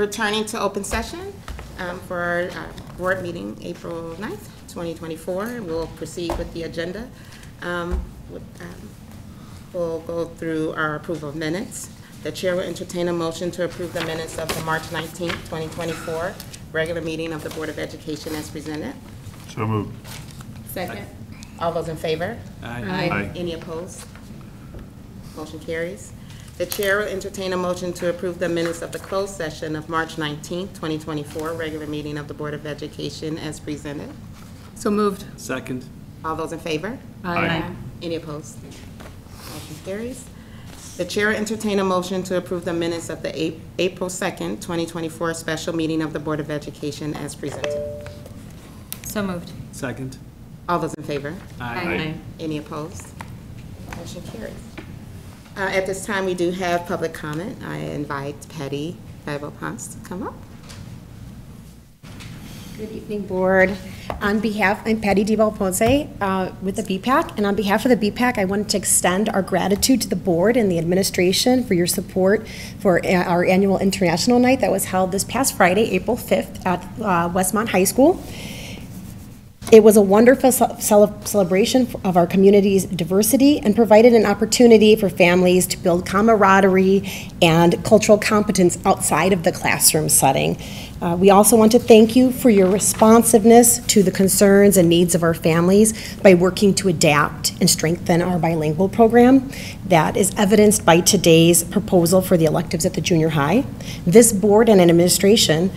returning to open session for our board meeting April 9th, 2024. And we'll proceed with the agenda. We'll go through our approval of minutes. The chair will entertain a motion to approve the minutes of the March 19th, 2024 regular meeting of the Board of Education as presented. So moved. Second. All those in favor? Aye. Aye. Any opposed? Motion carries. The chair will entertain a motion to approve the minutes of the closed session of March 19th, 2024 regular meeting of the Board of Education as presented. So moved. Second. All those in favor? Aye. Any opposed? Motion carries. The chair will entertain a motion to approve the minutes of the April 2nd, 2024 special meeting of the Board of Education as presented. So moved. Second. All those in favor? Aye. Any opposed? Motion carries. At this time, we do have public comment. I invite Patty Bible-Ponce to come up. Good evening, Board. On behalf, I'm Patty DeValponce with the BPAC, and on behalf of the BPAC, I wanted to extend our gratitude to the Board and the administration for your support for our annual International Night that was held this past Friday, April 5th at Westmont High School. It was a wonderful celebration of our community's diversity and provided an opportunity for families to build camaraderie and cultural competence outside of the classroom setting. We also want to thank you for your responsiveness to the concerns and needs of our families by working to adapt and strengthen our bilingual program. That is evidenced by today's proposal for the electives at the junior high. This board and administration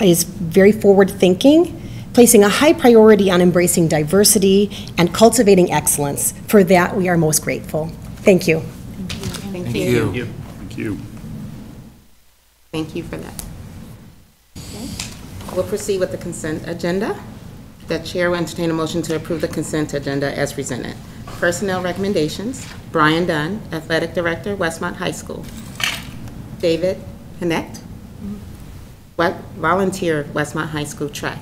is very forward-thinking, placing a high priority on embracing diversity and cultivating excellence. For that, we are most grateful. Thank you. Thank you. Thank you. Thank you for that. Okay. We'll proceed with the consent agenda. The chair will entertain a motion to approve the consent agenda as presented. Personnel recommendations. Brian Dunn, Athletic Director, Westmont High School. David Connect, Volunteer, Westmont High School Track.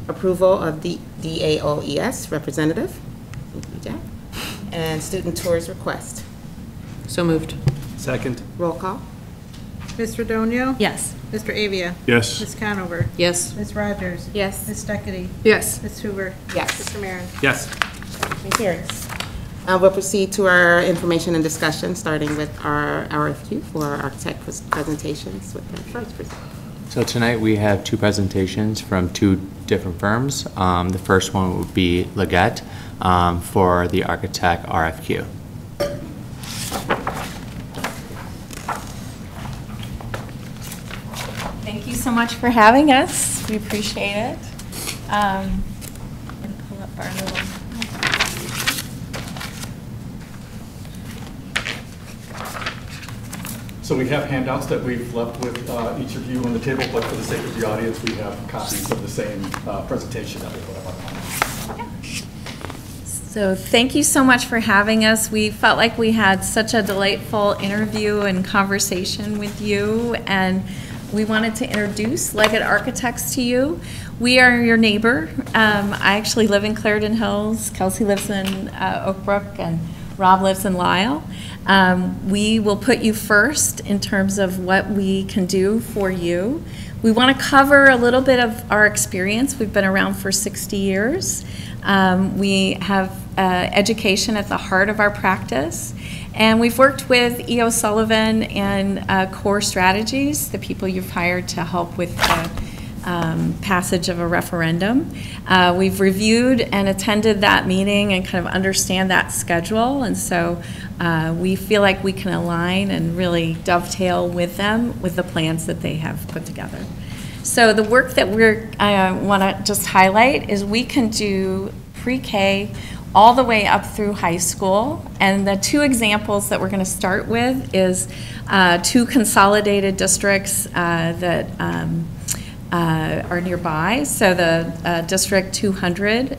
Approval of the DAOES representative. Thank you, Jack. And student tours request. So moved. Second. Roll call. Ms. Redonio? Yes. Mr. Avia? Yes. Ms. Conover? Yes. Ms. Rogers? Yes. Ms. Stuckey? Yes. Ms. Hoover? Yes. Mr. Marin? Yes. Motion carries. We'll proceed to our information and discussion, starting with our RFQ for our architect presentations with the first presenter. So tonight we have two presentations from two different firms. The first one would be Leggett for the architect RFQ. Thank you so much for having us. We appreciate it. I'm going to pull up our little... So we have handouts that we've left with each of you on the table, but for the sake of the audience, we have copies of the same presentation that we put up online. So thank you so much for having us. We felt like we had such a delightful interview and conversation with you, and we wanted to introduce Leggett Architects to you. We are your neighbor. I actually live in Clarendon Hills. Kelsey lives in Oak Brook, and Rob lives in Lisle. We will put you first in terms of what we can do for you. We want to cover a little bit of our experience. We've been around for 60 years. We have education at the heart of our practice. And we've worked with E.O. Sullivan and Core Strategies, the people you've hired to help with the passage of a referendum. We've reviewed and attended that meeting and kind of understand that schedule, and so we feel like we can align and really dovetail with them with the plans that they have put together. So the work that I want to just highlight is we can do pre-K all the way up through high school, and the two examples that we're going to start with is two consolidated districts that are nearby. So the District 200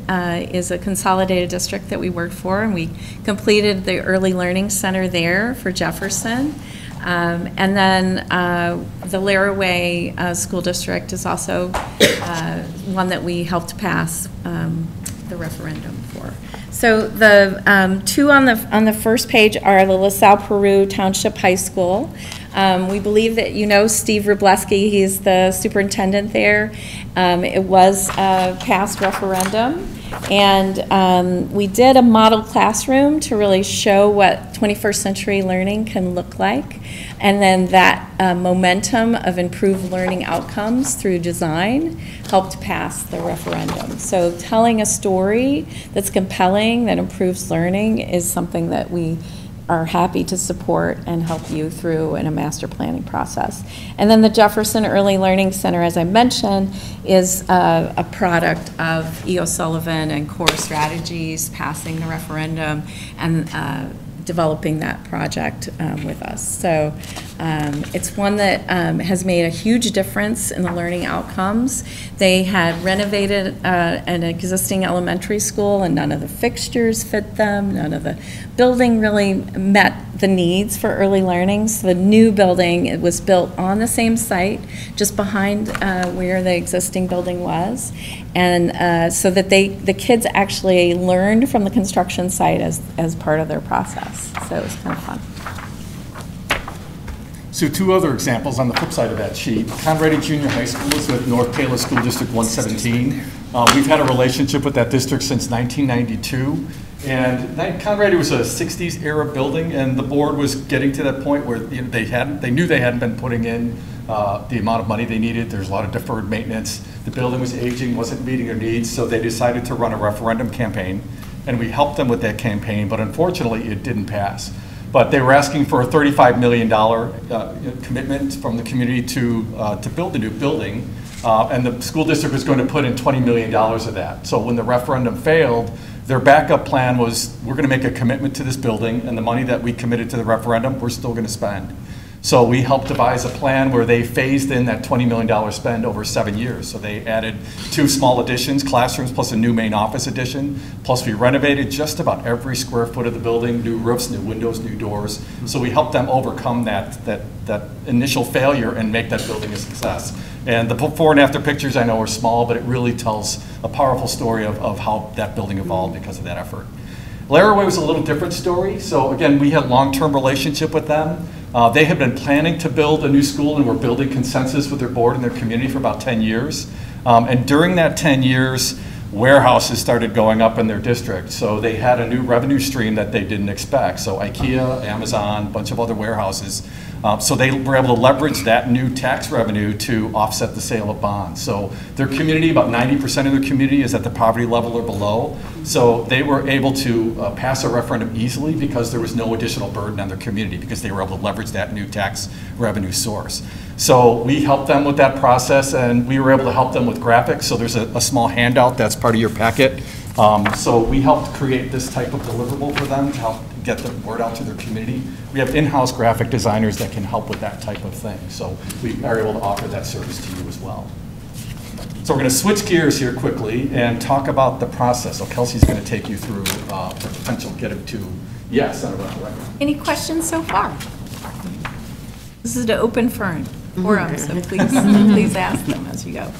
is a consolidated district that we worked for, and we completed the Early Learning Center there for Jefferson. And then the Laraway School District is also one that we helped pass the referendum for. So the two on the first page are the LaSalle Peru Township High School. We believe that you know Steve Rubleski, he's the superintendent there. It was a past referendum, and we did a model classroom to really show what 21st century learning can look like, and then that momentum of improved learning outcomes through design helped pass the referendum. So telling a story that's compelling, that improves learning, is something that we are happy to support and help you through in a master planning process. And then the Jefferson Early Learning Center, as I mentioned, is a product of E.O. Sullivan and Core Strategies passing the referendum and developing that project with us. So it's one that has made a huge difference in the learning outcomes. They had renovated an existing elementary school, and none of the fixtures fit them. None of the building really met the needs for early learning. So the new building, it was built on the same site, just behind where the existing building was. And so that the kids actually learned from the construction site as part of their process. So it was kind of fun. So two other examples on the flip side of that sheet. Conrady Junior High School is with North Palos School District 117. We've had a relationship with that district since 1992. And Conrady was a 60s era building, and the board was getting to that point where they knew they hadn't been putting in the amount of money they needed. There's a lot of deferred maintenance. The building was aging, wasn't meeting their needs, so they decided to run a referendum campaign, and we helped them with that campaign, but unfortunately it didn't pass. But they were asking for a $35 million commitment from the community to build a new building, and the school district was going to put in $20 million of that. So when the referendum failed, their backup plan was, we're going to make a commitment to this building, and the money that we committed to the referendum, we're still going to spend. So we helped devise a plan where they phased in that $20 million spend over 7 years. So they added 2 small additions, classrooms plus a new main office addition. Plus we renovated just about every square foot of the building, new roofs, new windows, new doors. So we helped them overcome that initial failure and make that building a success. And the before and after pictures I know are small, but it really tells a powerful story of how that building evolved because of that effort. Laraway was a little different story. So again, we had a long-term relationship with them. They had been planning to build a new school and were building consensus with their board and their community for about 10 years. And during that 10 years, warehouses started going up in their district. So they had a new revenue stream that they didn't expect. So IKEA, Amazon, a bunch of other warehouses. So they were able to leverage that new tax revenue to offset the sale of bonds. So their community, about 90% of their community is at the poverty level or below. So they were able to pass a referendum easily because there was no additional burden on their community because they were able to leverage that new tax revenue source. So we helped them with that process, and we were able to help them with graphics. So there's a small handout that's part of your packet. So we helped create this type of deliverable for them to help get the word out to their community. We have in-house graphic designers that can help with that type of thing. So we are able to offer that service to you as well. So we're going to switch gears here quickly and talk about the process. So Kelsey's going to take you through the potential get it to yes on a referendum. Any questions so far? This is an open forum, so please ask them as you go.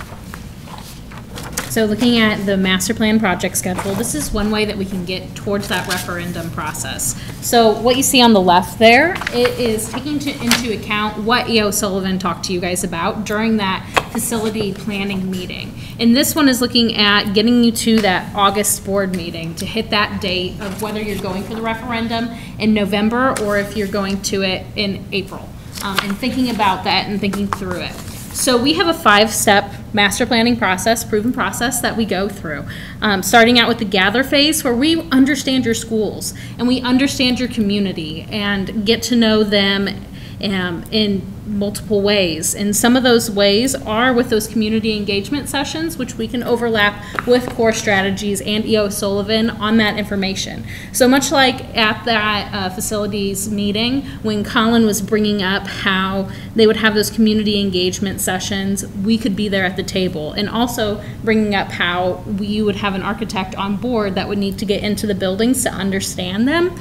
So looking at the master plan project schedule, this is one way that we can get towards that referendum process. So what you see on the left there, it is taking into account what E.O. Sullivan talked to you guys about during that facility planning meeting. And this one is looking at getting you to that August board meeting to hit that date of whether you're going for the referendum in November or if you're going to it in April. And thinking about that and thinking through it. So we have a 5-step master planning process, proven process that we go through. Starting out with the gather phase where we understand your schools and we understand your community and get to know them in multiple ways. And some of those ways are with those community engagement sessions, which we can overlap with Core Strategies and E.O. Sullivan on that information. So much like at that facilities meeting, when Colin was bringing up how they would have those community engagement sessions, we could be there at the table. And also bringing up how you would have an architect on board that would need to get into the buildings to understand them.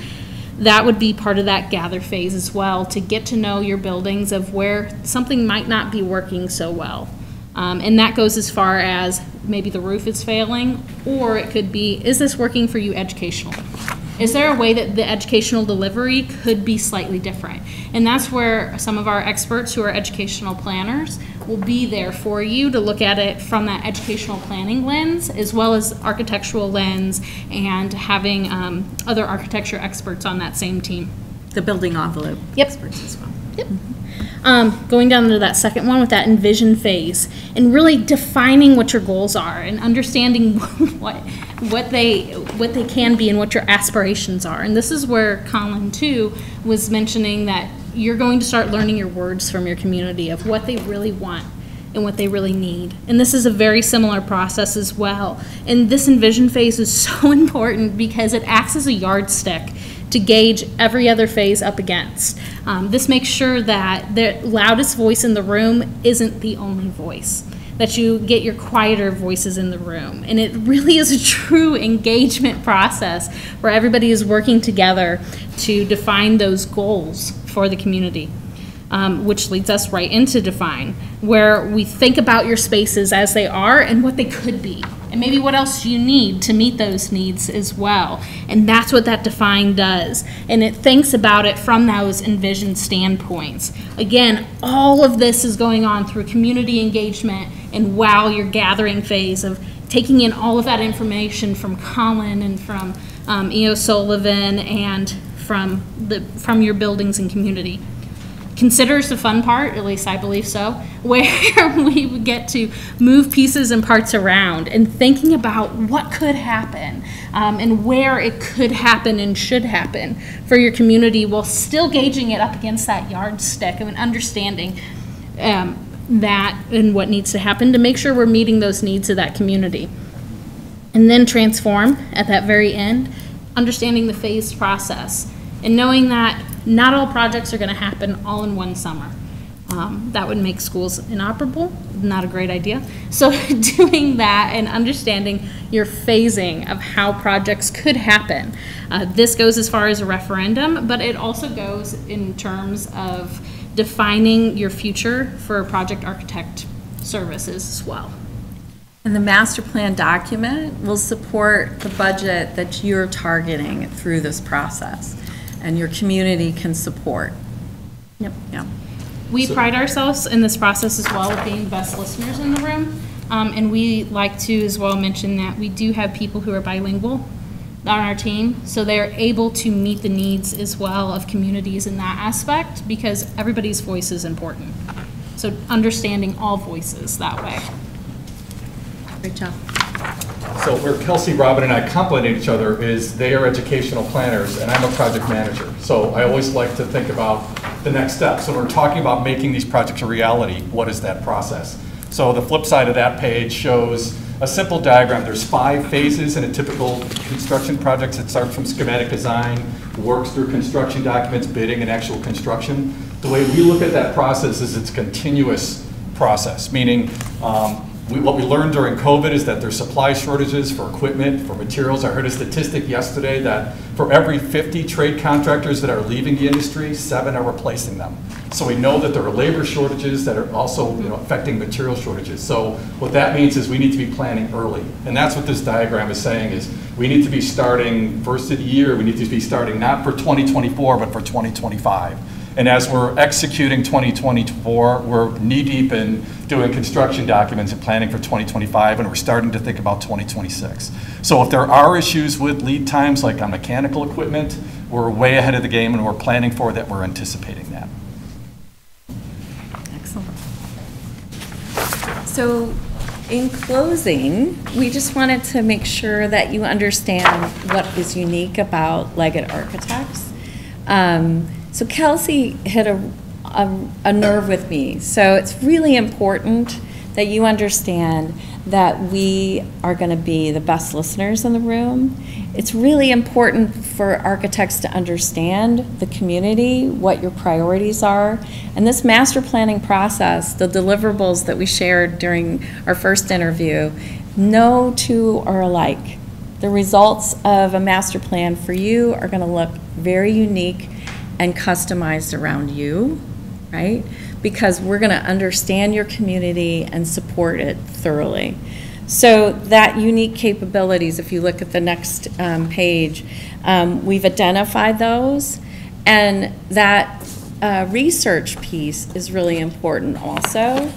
That would be part of that gather phase as well, to get to know your buildings of where something might not be working so well. And that goes as far as maybe the roof is failing, or it could be, is this working for you educationally? Is there a way that the educational delivery could be slightly different? And that's where some of our experts who are educational planners will be there for you to look at it from that educational planning lens, as well as architectural lens, and having other architecture experts on that same team. The building envelope Yep. experts as well. Yep. Going down to that second one with that envision phase, and really defining what your goals are and understanding what they can be and what your aspirations are. And this is where Colin too was mentioning that you're going to start learning your words from your community of what they really want and what they really need. And this is a very similar process as well. And this envision phase is so important because it acts as a yardstick to gauge every other phase up against. This makes sure that the loudest voice in the room isn't the only voice, that you get your quieter voices in the room. And it really is a true engagement process where everybody is working together to define those goals for the community. Which leads us right into define, where we think about your spaces as they are and what they could be, and maybe what else you need to meet those needs as well. And that's what that define does. And it thinks about it from those envisioned standpoints. Again, all of this is going on through community engagement and while you're gathering phase of taking in all of that information from Colin and from E.O. Sullivan and from your buildings and community. Considers the fun part, at least I believe so, where we would get to move pieces and parts around and thinking about what could happen and where it could happen and should happen for your community while still gauging it up against that yardstick and understanding that and what needs to happen to make sure we're meeting those needs of that community. And then transform at that very end, understanding the phased process and knowing that not all projects are going to happen all in one summer. That would make schools inoperable, not a great idea. So doing that and understanding your phasing of how projects could happen. This goes as far as a referendum, but it also goes in terms of defining your future for project architect services as well. And the master plan document will support the budget that you're targeting through this process, and your community can support. Yep. Yeah. We pride ourselves in this process as well of being the best listeners in the room. And we like to as well mention that we do have people who are bilingual on our team, so they're able to meet the needs as well of communities in that aspect because everybody's voice is important. So understanding all voices that way. Great job. So where Kelsey, Robin, and I complement each other is they are educational planners and I'm a project manager. So I always like to think about the next steps. So when we're talking about making these projects a reality, what is that process? So the flip side of that page shows a simple diagram. There's 5 phases in a typical construction project. It starts from schematic design, works through construction documents, bidding, and actual construction. The way we look at that process is it's a continuous process, meaning what we learned during COVID is that there's supply shortages for equipment, for materials. I heard a statistic yesterday that for every 50 trade contractors that are leaving the industry, 7 are replacing them. So we know that there are labor shortages that are also affecting material shortages. So what that means is we need to be planning early. And that's what this diagram is saying is we need to be starting first of the year, we need to be starting not for 2024, but for 2025. And as we're executing 2024, we're knee-deep in doing construction documents and planning for 2025, and we're starting to think about 2026. So if there are issues with lead times, like on mechanical equipment, we're way ahead of the game and we're planning for that, we're anticipating that. Excellent. So in closing, we just wanted to make sure that you understand what is unique about Leggett Architects. So Kelsey hit a nerve with me. So it's really important that you understand that we are going to be the best listeners in the room. It's really important for architects to understand the community, what your priorities are. And this master planning process, the deliverables that we shared during our first interview, no two are alike. The results of a master plan for you are going to look very unique and customized around you, right? Because we're going to understand your community and support it thoroughly. So that unique capabilities, if you look at the next page, we've identified those, and that research piece is really important also.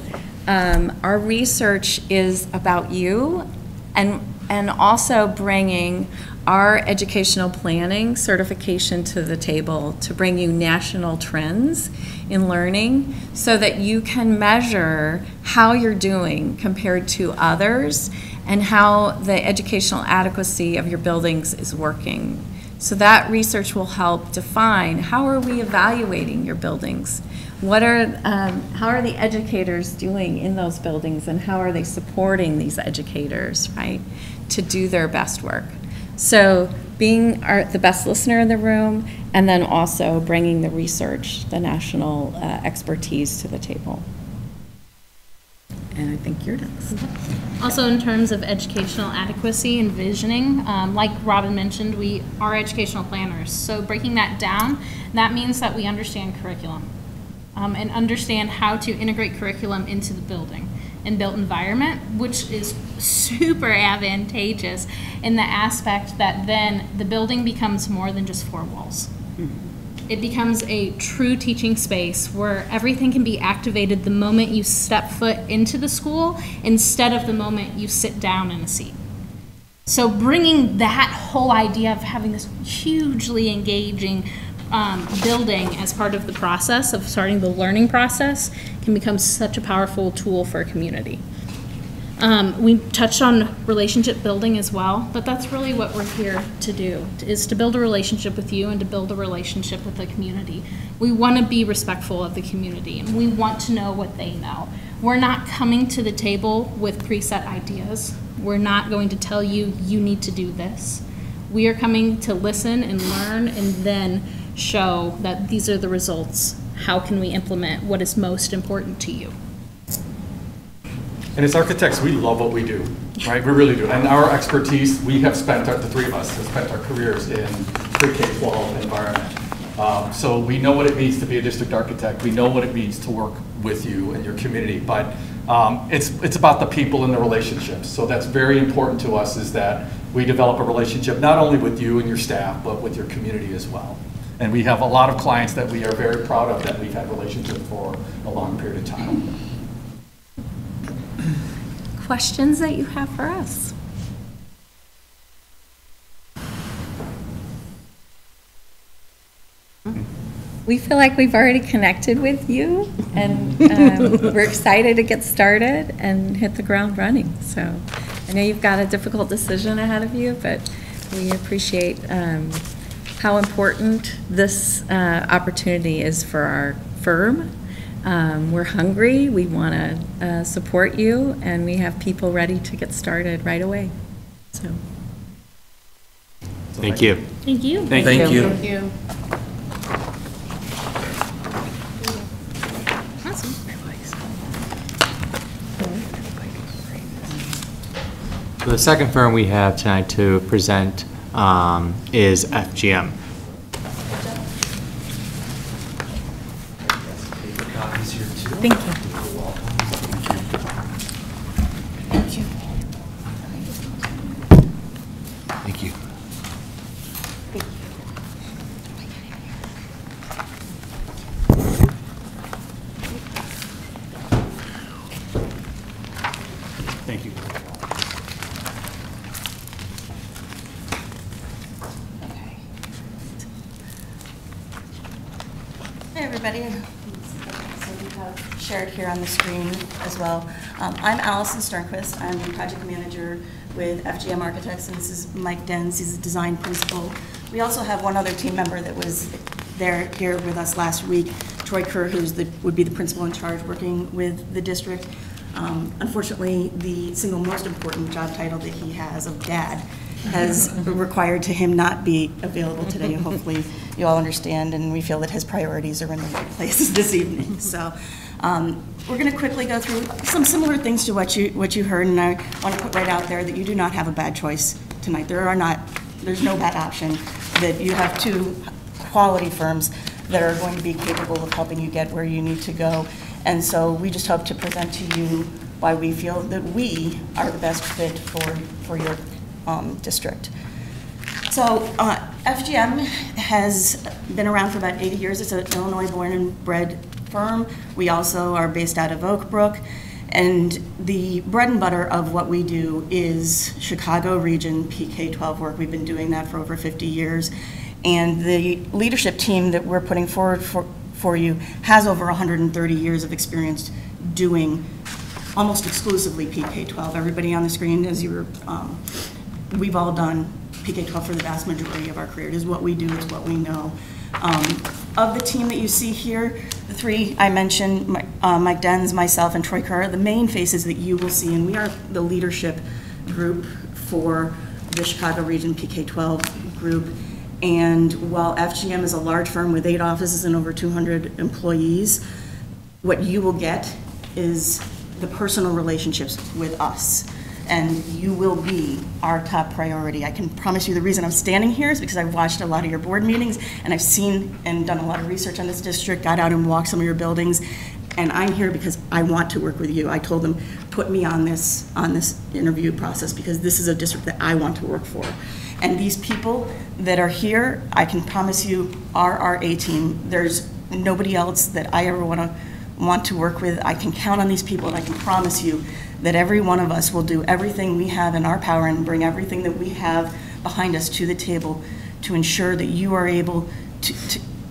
Our research is about you, and also bringing our educational planning certification to the table to bring you national trends in learning so that you can measure how you're doing compared to others and how the educational adequacy of your buildings is working. So that research will help define how are we evaluating your buildings? How are the educators doing in those buildings, and how are they supporting these educators, right, to do their best work? So being the best listener in the room, and then also bringing the research, the national expertise to the table. And I think you're next. Also, in terms of educational adequacy and visioning, like Robin mentioned, we are educational planners. So breaking that down, that means that we understand curriculum and understand how to integrate curriculum into the building and built environment, which is super advantageous in the aspect that then the building becomes more than just four walls. It becomes a true teaching space where everything can be activated the moment you step foot into the school instead of the moment you sit down in a seat. So bringing that whole idea of having this hugely engaging building as part of the process of starting the learning process can become such a powerful tool for a community. We touched on relationship building as well, but that's really what we're here to do, is to build a relationship with you and to build a relationship with the community. We want to be respectful of the community, and we want to know what they know. We're not coming to the table with preset ideas. We're not going to tell you, you need to do this. We are coming to listen and learn and then show that these are the results. How can we implement what is most important to you? And as architects, we love what we do, right? We really do. And our expertise, we have spent, the three of us have spent our careers in pre-K-12 environment. So we know what it means to be a district architect. We know what it means to work with you and your community. But it's about the people and the relationships. So that's very important to us, is that we develop a relationship not only with you and your staff, but with your community as well. And we have a lot of clients that we are very proud of that we've had relationships for a long period of time. Questions that you have for us? We feel like we've already connected with you, and we're excited to get started and hit the ground running. So I know you've got a difficult decision ahead of you, but we appreciate how important this opportunity is for our firm. We're hungry, we want to support you, and we have people ready to get started right away. So. Thank you. Thank you. Thank you. Thank you. Awesome. So the second firm we have tonight to present is FGM. Thank you. Thank you. Thank you. Hey, everybody. So we have shared here on the screen as well. I'm Allison Sternquist. I'm the project manager with FGM Architects, and this is Mike Denz. He's a design principal. We also have one other team member that was here with us last week, Troy Kerr, who would be the principal in charge working with the district. Unfortunately, the single most important job title that he has of dad has required to him not be available today. Hopefully you all understand, and we feel that his priorities are in the right places this evening. So we're going to quickly go through some similar things to what you heard, and I want to put right out there that you do not have a bad choice tonight. There's no bad option. That you have two quality firms that are going to be capable of helping you get where you need to go. And so we just hope to present to you why we feel that we are the best fit for your district. So FGM has been around for about 80 years. It's an Illinois born and bred firm. We also are based out of Oak Brook. And the bread and butter of what we do is Chicago region PK-12 work. We've been doing that for over 50 years. And the leadership team that we're putting forward for you has over 130 years of experience doing almost exclusively PK-12. Everybody on the screen, as you were, we've all done PK-12 for the vast majority of our career. It is what we do, it's what we know. Of the team that you see here, the three I mentioned, Mike Denz, myself, and Troy Kerr, the main faces that you will see, and we are the leadership group for the Chicago Region PK-12 group. And while FGM is a large firm with 8 offices and over 200 employees, what you will get is the personal relationships with us. And you will be our top priority. I can promise you the reason I'm standing here is because I've watched a lot of your board meetings and I've seen and done a lot of research on this district, got out and walked some of your buildings, and I'm here because I want to work with you. I told them, put me on this interview process because this is a district that I want to work for. And these people that are here, I can promise you, are our A team. There's nobody else that I ever want to work with. I can count on these people, and I can promise you that every one of us will do everything we have in our power and bring everything that we have behind us to the table to ensure that you are able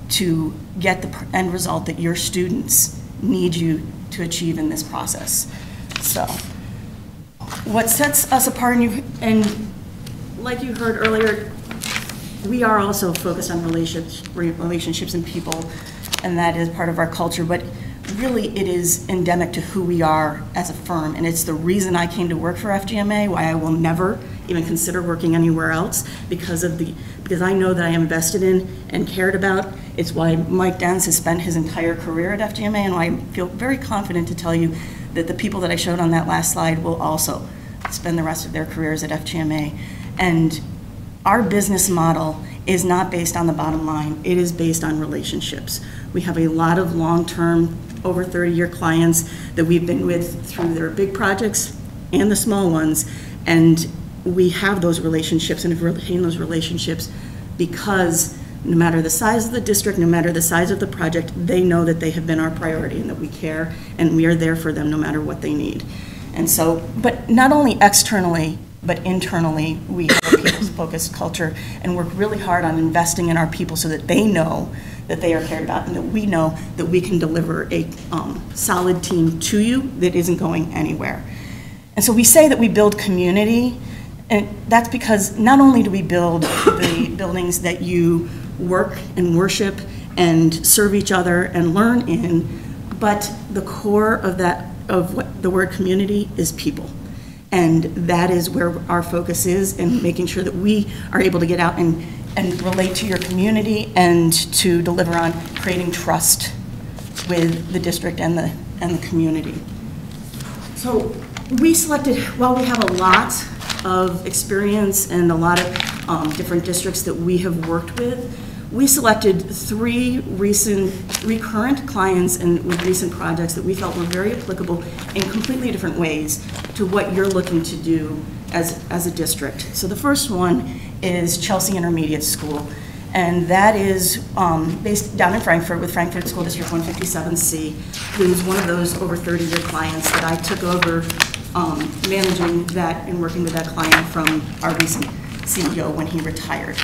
to get the end result that your students need you to achieve in this process. So, what sets us apart, and like you heard earlier, we are also focused on relationships and people, and that is part of our culture, but really it is endemic to who we are as a firm, and it's the reason I came to work for FGMA, why I will never even consider working anywhere else, because I know that I am invested in and cared about. It's why Mike Denz has spent his entire career at FGMA, and I feel very confident to tell you that the people that I showed on that last slide will also spend the rest of their careers at FGMA. And our business model is not based on the bottom line, it is based on relationships. We have a lot of long-term, over 30-year clients that we've been with through their big projects and the small ones, and we have those relationships and have retained those relationships because no matter the size of the district, no matter the size of the project, they know that they have been our priority and that we care and we are there for them no matter what they need. And so, but not only externally, but internally, we have a people-focused culture and work really hard on investing in our people so that they know that they are cared about and that we know that we can deliver a solid team to you that isn't going anywhere. And so we say that we build community, and that's because not only do we build the buildings that you work and worship and serve each other and learn in, but the core of what the word community is people. And that is where our focus is, in making sure that we are able to get out and relate to your community and to deliver on creating trust with the district and the community. So we selected, while we have a lot of experience and a lot of different districts that we have worked with, we selected 3 recurrent clients and with recent projects that we felt were very applicable in completely different ways to what you're looking to do as a district. So the first one is Chelsea Intermediate School, and that is based down in Frankfort with Frankfort School District 157C, who is one of those over 30-year clients that I took over managing that and working with that client from our recent CEO when he retired.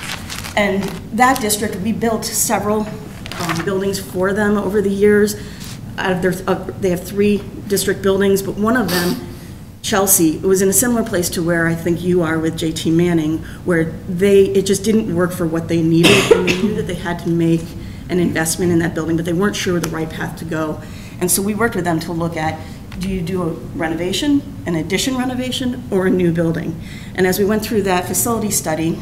And that district, we built several buildings for them over the years. They have 3 district buildings, but one of them, Chelsea, it was in a similar place to where I think you are with JT Manning, where it just didn't work for what they needed, and they knew that they had to make an investment in that building, but they weren't sure the right path to go. And so we worked with them to look at, do you do a renovation, an addition renovation, or a new building? And as we went through that facility study,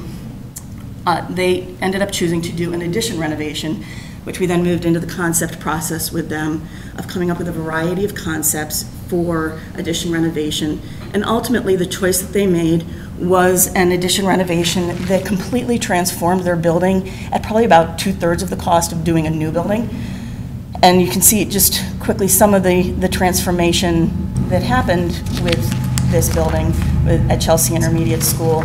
they ended up choosing to do an addition renovation, which we then moved into the concept process with them of coming up with a variety of concepts for addition renovation. And ultimately, the choice that they made was an addition renovation that completely transformed their building at probably about 2/3 of the cost of doing a new building. And you can see just quickly some of the transformation that happened with this building at Chelsea Intermediate School.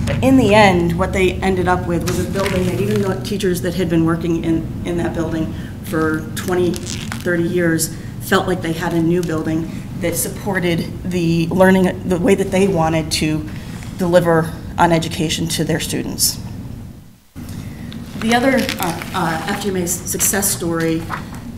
But in the end, what they ended up with was a building that even though teachers that had been working in that building for 20, 30 years felt like they had a new building that supported the learning, the way that they wanted to deliver on education to their students. The other FGMA success story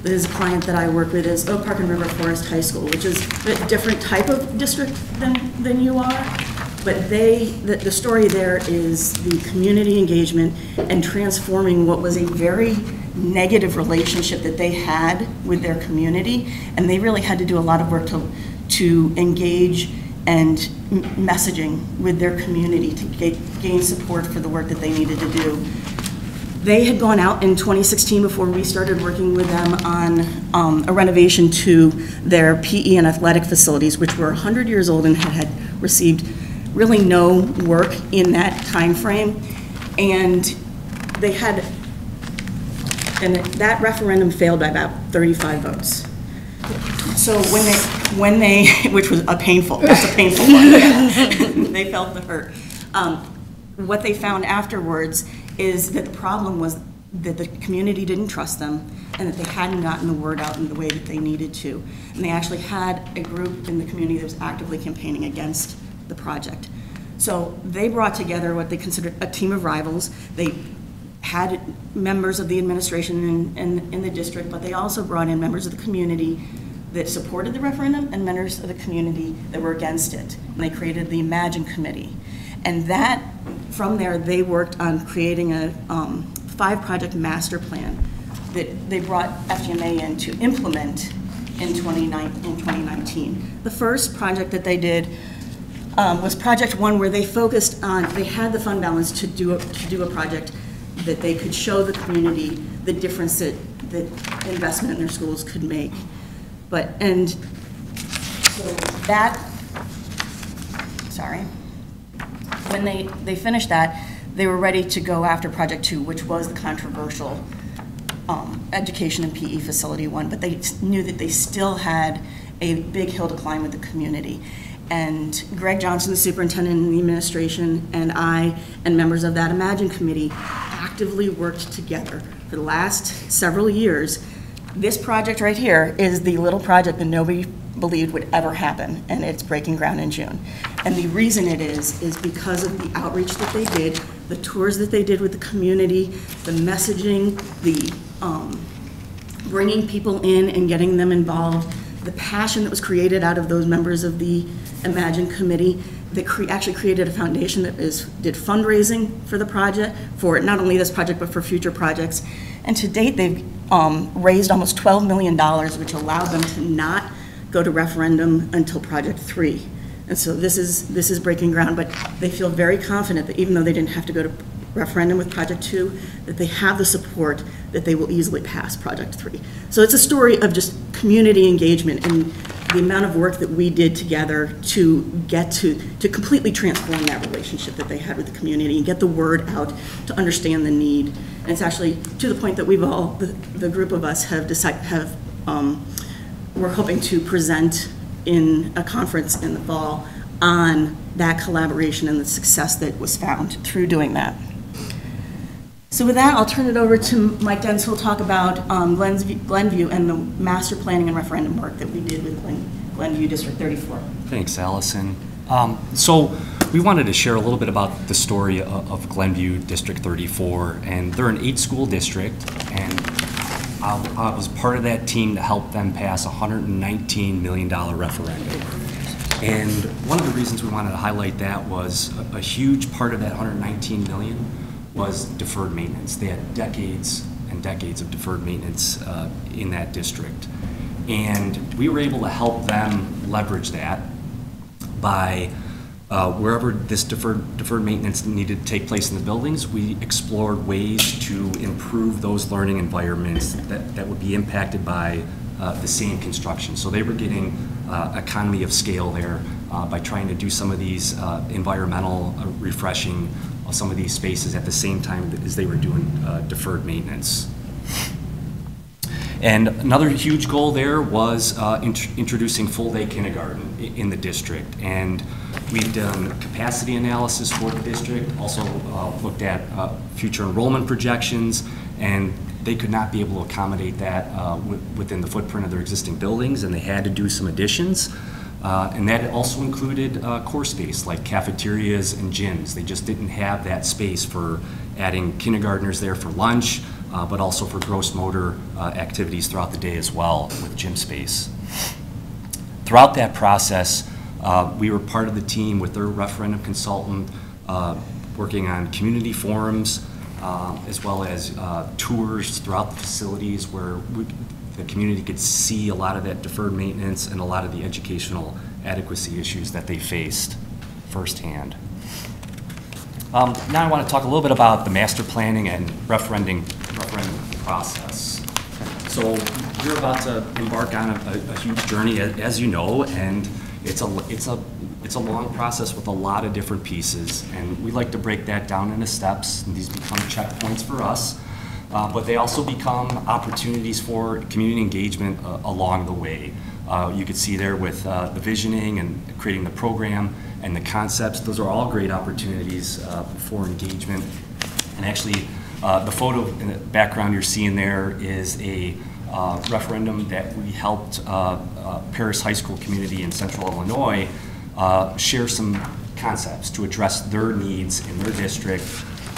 is a client that I work with is Oak Park and River Forest High School, which is a different type of district than you are. But the story there is the community engagement and transforming what was a very negative relationship that they had with their community. And they really had to do a lot of work to engage and messaging with their community to gain support for the work that they needed to do. They had gone out in 2016 before we started working with them on a renovation to their PE and athletic facilities, which were 100 years old and had received really no work in that time frame. And they had, and that referendum failed by about 35 votes. So when they, which was that's a painful one. They felt the hurt. What they found afterwards is that the problem was that the community didn't trust them and that they hadn't gotten the word out in the way that they needed to. And they actually had a group in the community that was actively campaigning against the project. So they brought together what they considered a team of rivals. They had members of the administration in the district, but they also brought in members of the community that supported the referendum and members of the community that were against it. And they created the Imagine Committee. And that, from there, they worked on creating a 5-project master plan that they brought FGMA in to implement in 2019. The first project that they did was Project 1, where they focused on, they had the fund balance to do a project that they could show the community the difference that investment in their schools could make. And so that, sorry. When they finished that, they were ready to go after Project 2, which was the controversial education and PE facility one, but they knew that they still had a big hill to climb with the community. And Greg Johnson, the superintendent and the administration, and I, and members of that Imagine Committee actively worked together for the last several years. This project right here is the little project that nobody believed would ever happen, and it's breaking ground in June. And the reason it is because of the outreach that they did, the tours that they did with the community, the messaging, the bringing people in and getting them involved, the passion that was created out of those members of the Imagine Committee that actually created a foundation that did fundraising for the project, for not only this project but for future projects. And to date, they've raised almost $12 million, which allowed them to not go to referendum until Project 3. And so this is breaking ground, but they feel very confident that even though they didn't have to go to referendum with Project 2, that they have the support that they will easily pass Project 3. So it's a story of just community engagement and the amount of work that we did together to get to completely transform that relationship that they had with the community and get the word out to understand the need. And it's actually to the point that we've all, the group of us have decided, we're hoping to present in a conference in the fall on that collaboration and the success that was found through doing that. So with that, I'll turn it over to Mike Dens, who will talk about Glenview and the master planning and referendum work that we did with Glenview District 34. Thanks, Allison. So we wanted to share a little bit about the story of Glenview District 34, and they're an 8-school district, and I was part of that team to help them pass a $119 million referendum. And one of the reasons we wanted to highlight that was a huge part of that $119 million was deferred maintenance. They had decades and decades of deferred maintenance in that district. And we were able to help them leverage that by wherever this deferred maintenance needed to take place in the buildings, we explored ways to improve those learning environments that would be impacted by the same construction. So they were getting economy of scale there by trying to do some of these environmental refreshing of some of these spaces at the same time as they were doing deferred maintenance. And another huge goal there was introducing full-day kindergarten in the district. And we've done capacity analysis for the district, also looked at future enrollment projections, and they could not be able to accommodate that within the footprint of their existing buildings, and they had to do some additions. And that also included core space like cafeterias and gyms. They just didn't have that space for adding kindergartners there for lunch, but also for gross motor activities throughout the day as well with gym space. Throughout that process, we were part of the team with their referendum consultant working on community forums, as well as tours throughout the facilities where the community could see a lot of that deferred maintenance and a lot of the educational adequacy issues that they faced firsthand. Now I want to talk a little bit about the master planning and referendum process. So you're about to embark on a huge journey, as you know, and it's a long process with a lot of different pieces, and we like to break that down into steps, and these become checkpoints for us. But they also become opportunities for community engagement along the way. You could see there with the visioning and creating the program and the concepts. Those are all great opportunities for engagement. And actually, the photo in the background you're seeing there is a referendum that we helped Paris High School community in Central Illinois share some concepts to address their needs in their district.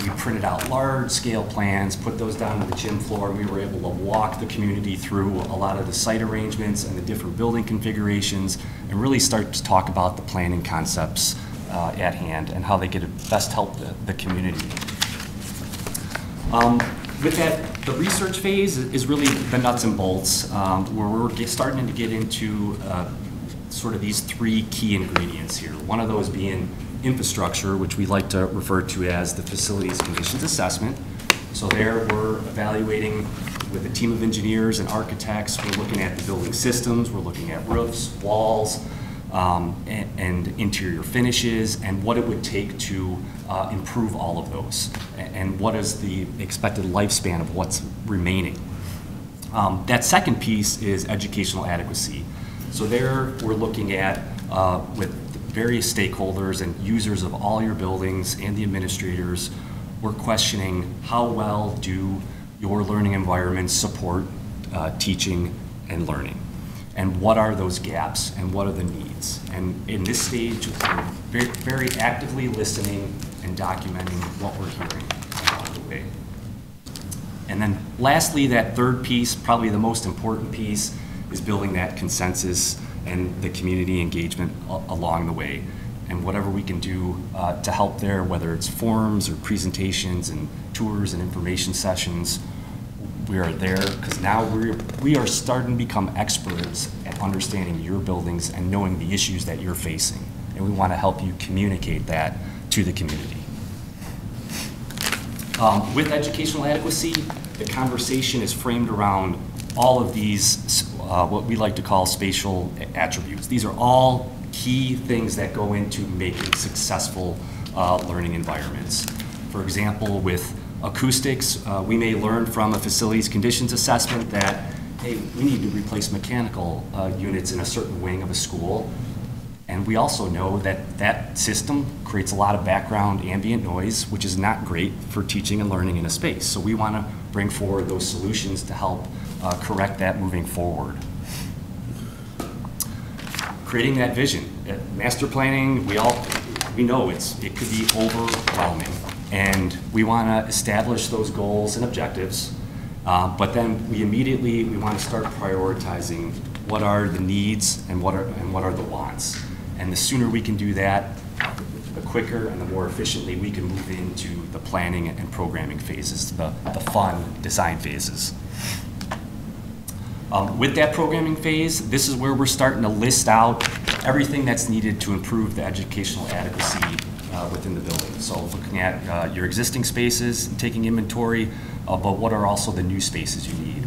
We printed out large-scale plans, put those down on the gym floor, and we were able to walk the community through a lot of the site arrangements and the different building configurations and really start to talk about the planning concepts at hand and how they could best help the community. With that, the research phase is really the nuts and bolts, where we're starting to get into sort of these three key ingredients here. One of those being infrastructure, which we like to refer to as the facilities conditions assessment. So there we're evaluating with a team of engineers and architects. We're looking at the building systems, we're looking at roofs, walls, and interior finishes, and what it would take to improve all of those, and what is the expected lifespan of what's remaining. That second piece is educational adequacy. So there we're looking at with various stakeholders and users of all your buildings and the administrators, we're questioning how well do your learning environments support teaching and learning, and what are those gaps and what are the needs. And in this stage, we're very actively listening and documenting what we're hearing along the way. And then lastly, that third piece, probably the most important piece, is building that consensus and the community engagement along the way. And whatever we can do to help there, whether it's forums or presentations and tours and information sessions, we are there because now we are starting to become experts at understanding your buildings and knowing the issues that you're facing. And we want to help you communicate that to the community. With educational adequacy, the conversation is framed around all of these, what we like to call spatial attributes. These are all key things that go into making successful learning environments. For example, with acoustics, we may learn from a facilities conditions assessment that, hey, we need to replace mechanical units in a certain wing of a school. And we also know that that system creates a lot of background ambient noise, which is not great for teaching and learning in a space. So we want to bring forward those solutions to help correct that moving forward. Creating that vision. Master planning, we know it could be overwhelming. And we want to establish those goals and objectives, but then we want to start prioritizing what are the needs and what are the wants. And the sooner we can do that, the quicker and the more efficiently we can move into the planning and programming phases, the fun design phases. With that programming phase, this is where we're starting to list out everything that's needed to improve the educational adequacy within the building. So looking at your existing spaces, taking inventory, but what are also the new spaces you need.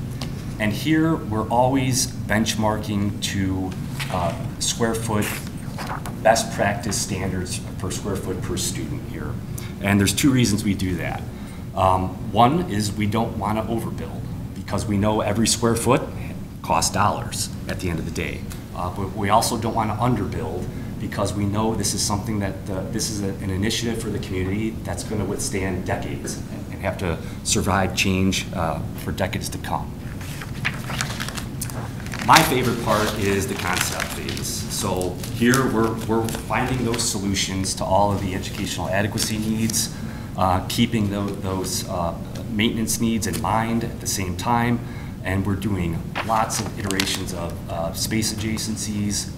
And here we're always benchmarking to square foot best practice standards per square foot per student here. And there's two reasons we do that. One is we don't want to overbuild, because we know every square foot costs dollars at the end of the day. But we also don't want to underbuild, because we know this is something that, this is an initiative for the community that's going to withstand decades and have to survive change for decades to come. My favorite part is the concept phase. So here we're finding those solutions to all of the educational adequacy needs, keeping those maintenance needs in mind at the same time, and we're doing lots of iterations of space adjacencies.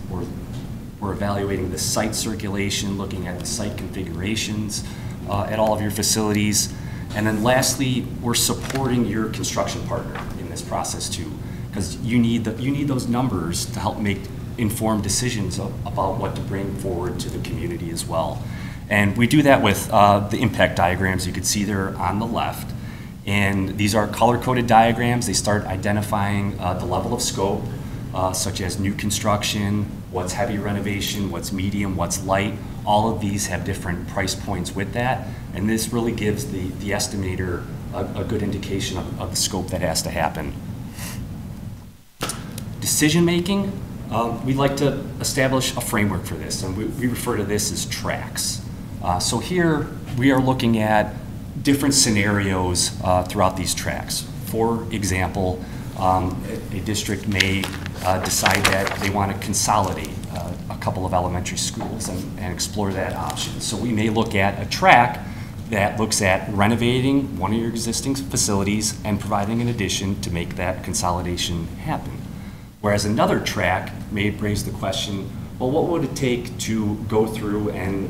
We're evaluating the site circulation, looking at the site configurations at all of your facilities. And then lastly, we're supporting your construction partner in this process too, because you need those numbers to help make informed decisions about what to bring forward to the community as well. And we do that with the impact diagrams you can see there on the left. And these are color-coded diagrams. They start identifying the level of scope, such as new construction, what's heavy renovation, what's medium, what's light. All of these have different price points with that, and this really gives the estimator a good indication of the scope that has to happen. Decision-making, we'd like to establish a framework for this, and we refer to this as tracks. So here, we are looking at different scenarios throughout these tracks. For example, a district may decide that they want to consolidate a couple of elementary schools and explore that option. So we may look at a track that looks at renovating one of your existing facilities and providing an addition to make that consolidation happen. Whereas another track may raise the question, well, what would it take to go through and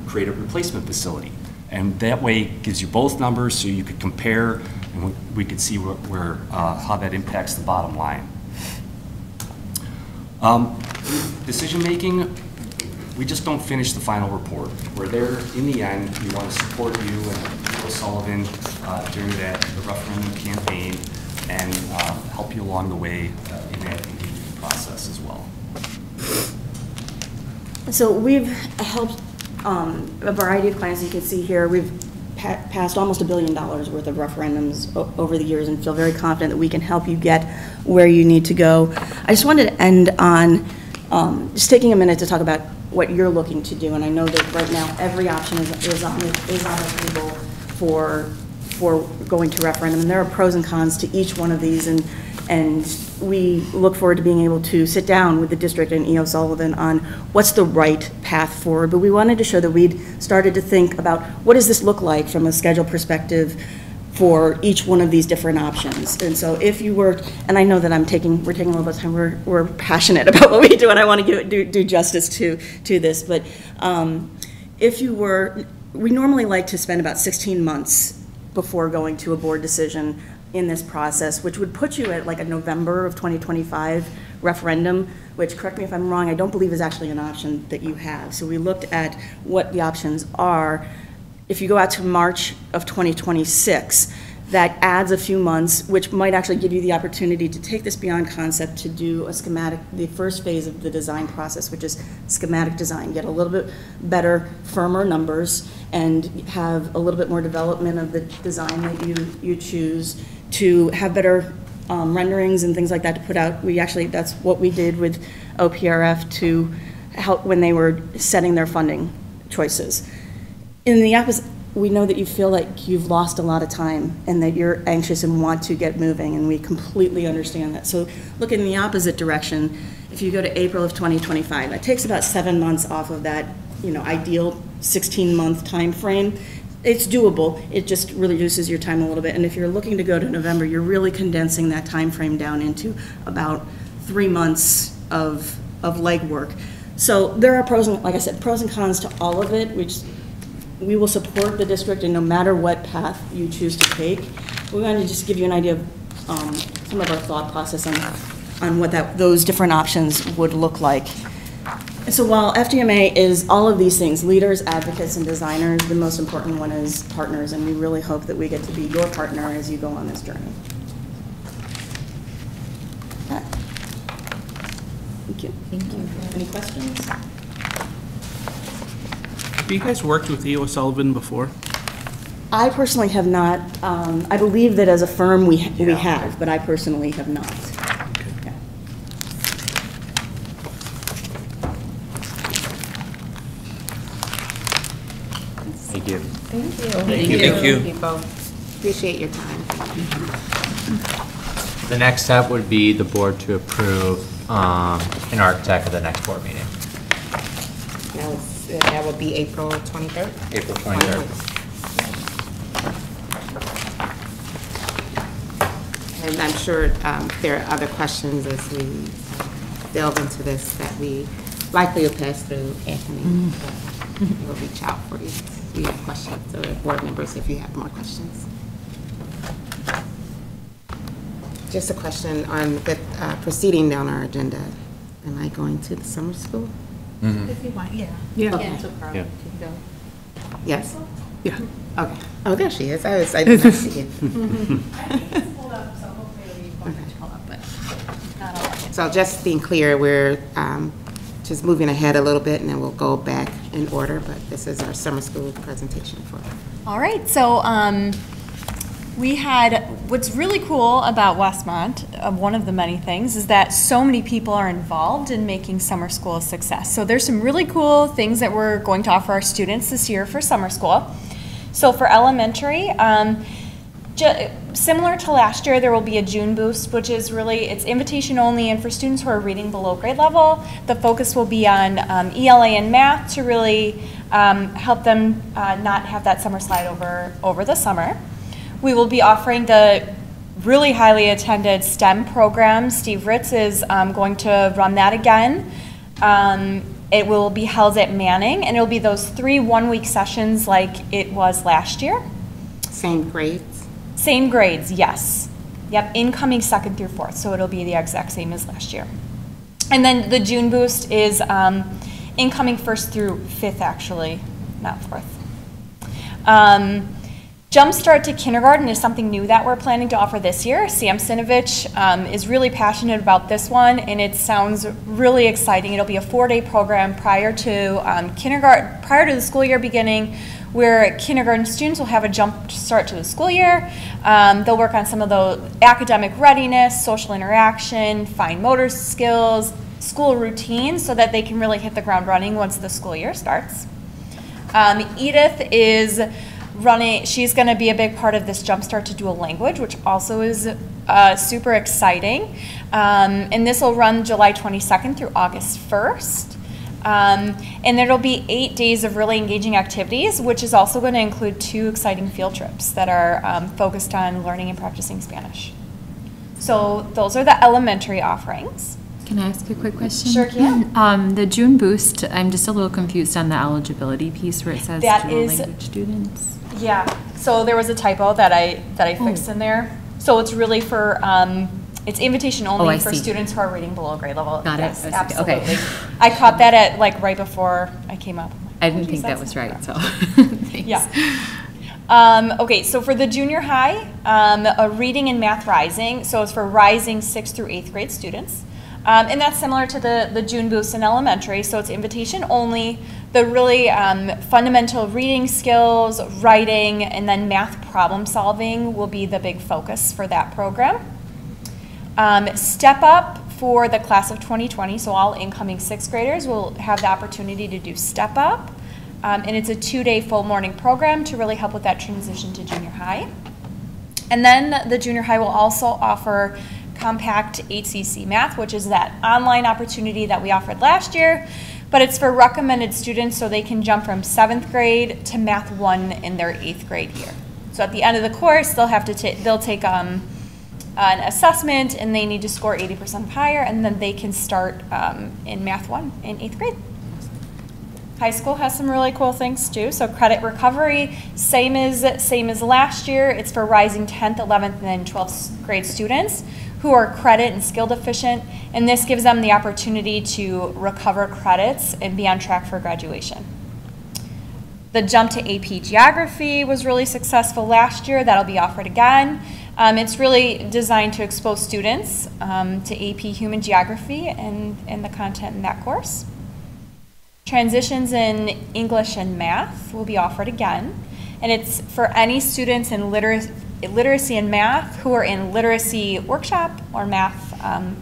create a replacement facility? And that way gives you both numbers so you could compare, and we could see how that impacts the bottom line. Decision making, we just don't finish the final report. We're there in the end. We want to support you and Bill Sullivan during the referendum campaign, and help you along the way in that engagement process as well. So we've helped a variety of clients. You can see here, we've passed almost $1 billion worth of referendums over the years, and feel very confident that we can help you get where you need to go. I just wanted to end on just taking a minute to talk about what you're looking to do. And I know that right now every option is on the table for going to referendum, and there are pros and cons to each one of these, and we look forward to being able to sit down with the district and E.O. Sullivan on what's the right path forward. But we wanted to show that we'd started to think about what does this look like from a schedule perspective for each one of these different options. And so if you were, and I know that we're taking a little bit of time, we're passionate about what we do, and I want to do justice to this, but if you were, we normally like to spend about 16 months before going to a board decision in this process, which would put you at like a November of 2025 referendum, which, correct me if I'm wrong, I don't believe is actually an option that you have. So we looked at what the options are. If you go out to March of 2026, that adds a few months, which might actually give you the opportunity to take this beyond concept to do a schematic, the first phase of the design process, which is schematic design, get a little bit better, firmer numbers, and have a little bit more development of the design that you choose, to have better renderings and things like that to put out. That's what we did with OPRF to help when they were setting their funding choices. In the opposite, we know that you feel like you've lost a lot of time and that you're anxious and want to get moving, and we completely understand that. So look in the opposite direction. If you go to April of 2025, that takes about 7 months off of that, ideal 16-month time frame. It's doable. It just really reduces your time a little bit. And if you're looking to go to November, you're really condensing that time frame down into about 3 months of legwork. So there are pros and, like I said, pros and cons to all of it, which we will support the district, and no matter what path you choose to take. We're going to just give you an idea of some of our thought process on what those different options would look like. And so while FDMA is all of these things, leaders, advocates, and designers, the most important one is partners, and we really hope that we get to be your partner as you go on this journey. Thank you. Thank you. Any questions? Have you guys worked with E.O. Sullivan before? I personally have not, I believe that as a firm we have, but I personally have not. Yeah. Thank you. Thank you both. Appreciate your time. The next step would be the board to approve an architect at the next board meeting. That would be April 23rd? April 23rd. And I'm sure there are other questions as we delve into this that we likely will pass through Anthony. We'll reach out for you if you have questions, or board members if you have more questions. Just a question on the proceeding down our agenda. Am I going to the summer school? If you want, yeah. Okay. Yeah. Yes? Yeah. Okay. Oh, there she is. I did not see it. So just being clear, we're just moving ahead a little bit, and then we'll go back in order, but this is our summer school presentation for. All right, so we had, what's really cool about Westmont, one of the many things, is that so many people are involved in making summer school a success. So there's some really cool things that we're going to offer our students this year for summer school. So for elementary, similar to last year, there will be a June Boost, which is really, it's invitation only, and for students who are reading below grade level, the focus will be on ELA and math to really help them not have that summer slide over the summer. We will be offering the really highly attended STEM program. Steve Ritz is going to run that again. It will be held at Manning, and it'll be those 3 one-week sessions like it was last year. Same grades? Same grades, yes. Yep, incoming 2nd through 4th, so it'll be the exact same as last year. And then the June Boost is incoming 1st through 5th, actually, not 4th. Jumpstart to Kindergarten is something new that we're planning to offer this year. Sam Sinovich is really passionate about this one, and it sounds really exciting. It'll be a 4-day program prior to kindergarten, prior to the school year beginning, where kindergarten students will have a jump start to the school year. They'll work on some of the academic readiness, social interaction, fine motor skills, school routines, so that they can really hit the ground running once the school year starts. Edith is running, she's going to be a big part of this Jumpstart to Dual Language, which also is super exciting. And this will run July 22nd through August 1st. And there'll be 8 days of really engaging activities, which is also going to include 2 exciting field trips that are focused on learning and practicing Spanish. So those are the elementary offerings. Can I ask a quick question? Sure can. The June Boost, I'm just a little confused on the eligibility piece where it says That dual is- language students. Yeah, so there was a typo that I fixed in there. So it's really for, it's invitation only I for see. students who are reading below grade level. Got it. Yes, I see. absolutely. Okay. I caught that at like right before I came up. I didn't Oh, think geez, that that's was right, not so. Thanks. Yeah. Okay, so for the junior high, a reading and math rising, so it's for rising 6th through 8th grade students. And that's similar to the June Boost in elementary, so it's invitation only. The really fundamental reading skills, writing, and then math problem solving will be the big focus for that program. Step Up for the class of 2020, so all incoming 6th graders will have the opportunity to do Step Up. And it's a 2-day full morning program to really help with that transition to junior high. And then the junior high will also offer Compact HCC Math, which is that online opportunity that we offered last year, but it's for recommended students so they can jump from 7th grade to Math 1 in their 8th grade year. So at the end of the course, they'll have to they'll take an assessment, and they need to score 80% higher, and then they can start in Math 1 in 8th grade. High school has some really cool things too. So credit recovery, same as last year. It's for rising 10th, 11th, and then 12th grade students who are credit and skill deficient, and this gives them the opportunity to recover credits and be on track for graduation. The jump to AP Geography was really successful last year. That'll be offered again. It's really designed to expose students to AP Human Geography and the content in that course. Transitions in English and Math will be offered again. and it's for any students in literacy and math who are in literacy workshop or math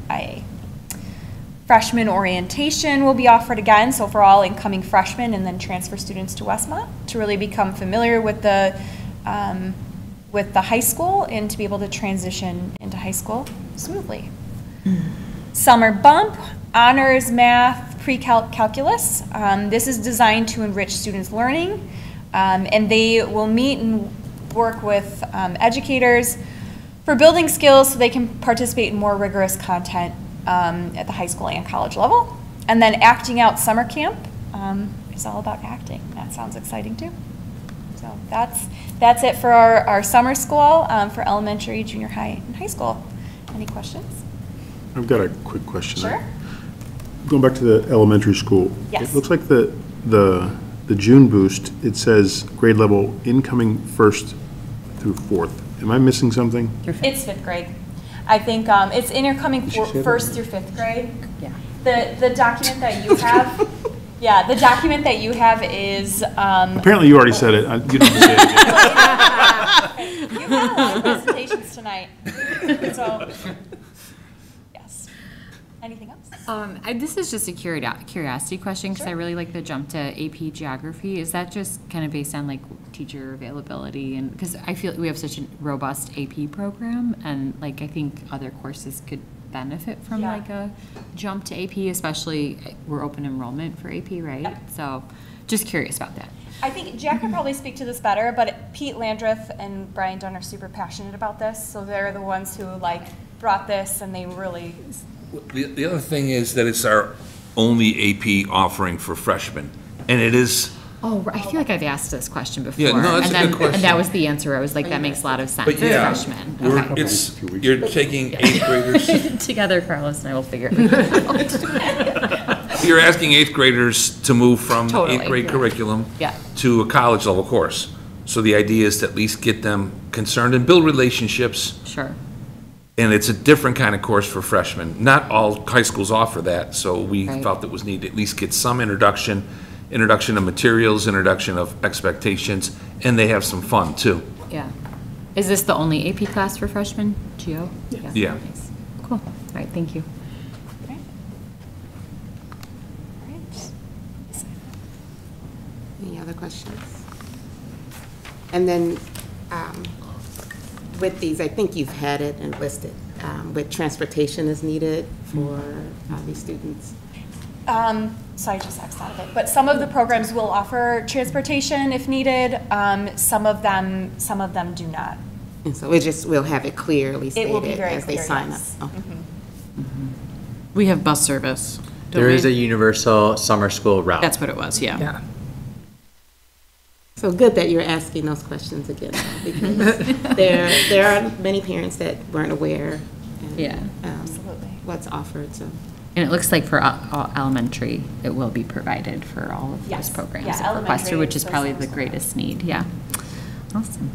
IA. Freshman orientation will be offered again, so for all incoming freshmen and then transfer students to Westmont to really become familiar with the high school and to be able to transition into high school smoothly. Summer bump, honors math, pre-calculus. This is designed to enrich students' learning, and they will meet and work with educators for building skills so they can participate in more rigorous content at the high school and college level. And then acting out summer camp is all about acting. That sounds exciting too. So that's it for our summer school for elementary, junior high, and high school. Any questions? I've got a quick question. Sure. Going back to the elementary school. Yes. It looks like the June boost, it says grade level incoming 1st through 4th. Am I missing something? It's 5th grade. I think it's incoming Did you say that? 1st through 5th grade. Yeah. The document that you have, yeah, the document that you have is. Apparently you already said it. You don't have to say it again. You've had a lot of presentations tonight, so, yes. Anything else? This is just a curiosity question, because I really like the jump to AP Geography. Is that just kind of based on like teacher availability? And because I feel we have such a robust AP program, and like I think other courses could benefit from like a jump to AP, especially we're open enrollment for AP, right? Yep. So just curious about that. I think Jack could probably speak to this better, but Pete Landreth and Brian Dunn are super passionate about this, so they're the ones who like brought this, and they really. The other thing is that it's our only AP offering for freshmen, and it is. Oh, I feel like I've asked this question before. Yeah, no, that's a good question. And that was the answer. I was like, that makes a lot of sense. But yeah, Freshmen. you're taking 8th graders. Together, Carlos and I will figure it out. You're asking 8th graders to move from the Totally. 8th grade curriculum Yeah. to a college level course. So the idea is to at least get them concerned and build relationships. Sure. And it's a different kind of course for freshmen. Not all high schools offer that, so we Right. felt it was needed to at least get some introduction of materials, introduction of expectations, and they have some fun too. Yeah. Is this the only AP class for freshmen, Geo? Yeah. Nice. Cool. All right, thank you. Any other questions? And then with these, I think you've had it and listed, but transportation is needed for these students. So I just X'd out of it, but some of the programs will offer transportation if needed. Some of them do not. And so we'll have it clearly It will be stated very as they clear, sign up. yes. Okay. We have bus service. don't There we? is a universal summer school route. That's what it was, yeah. Yeah. So good that you're asking those questions again, because there are many parents that weren't aware. And, Yeah. Absolutely. What's offered, so. And it looks like for elementary, it will be provided for all of Yes. those programs Yeah, that requested, elementary which is for probably summer the school. greatest need, yeah. Awesome.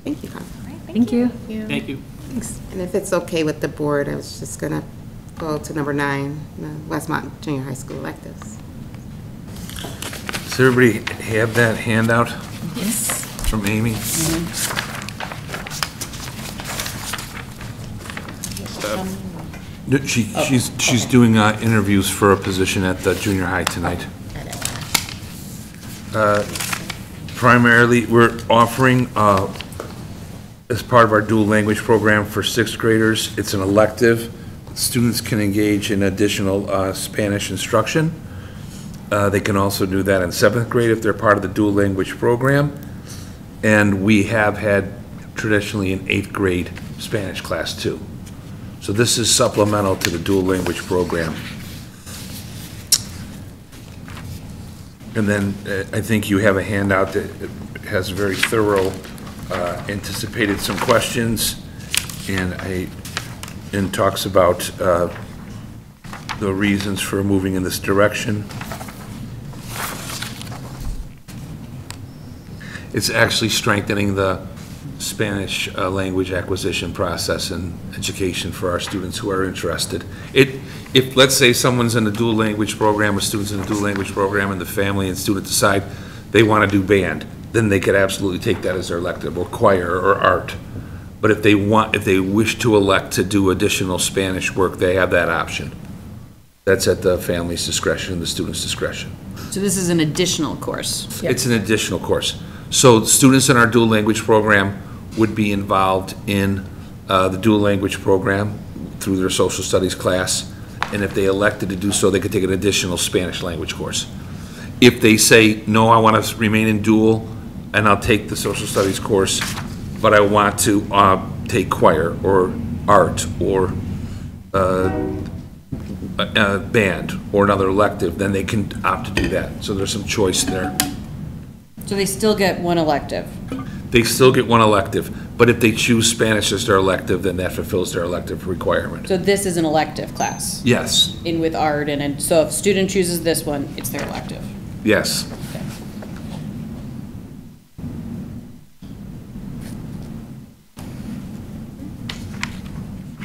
Thank you, Carla. Thank you. Thank you. Thanks. And if it's okay with the board, I was just gonna go to number 9, the Westmont Junior High School electives. Does everybody have that handout? Yes. From Amy? She's doing interviews for a position at the junior high tonight. Primarily, we're offering, as part of our dual language program for 6th graders, it's an elective. Students can engage in additional Spanish instruction. They can also do that in 7th grade if they're part of the dual language program. And we have had traditionally an 8th grade Spanish class too. So this is supplemental to the dual language program. And then I think you have a handout that has very thorough, anticipated some questions, and talks about the reasons for moving in this direction. It's actually strengthening the Spanish language acquisition process and education for our students who are interested. If, let's say, someone's in the dual language program or students in the dual language program and the family and student decide they want to do band, then they could absolutely take that as their elective, or choir or art. But if they wish to elect to do additional Spanish work, they have that option. That's at the family's discretion, the student's discretion. So this is an additional course? It's an additional course. So students in our dual language program would be involved in the dual language program through their social studies class, and if they elected to do so, they could take an additional Spanish language course. If they say, no, I want to remain in dual, and I'll take the social studies course, but I want to take choir or art or band or another elective, then they can opt to do that. So there's some choice there. So they still get one elective? They still get one elective, but if they choose Spanish as their elective, then that fulfills their elective requirement. So this is an elective class? Yes. In with art, and so if a student chooses this one, it's their elective? Yes.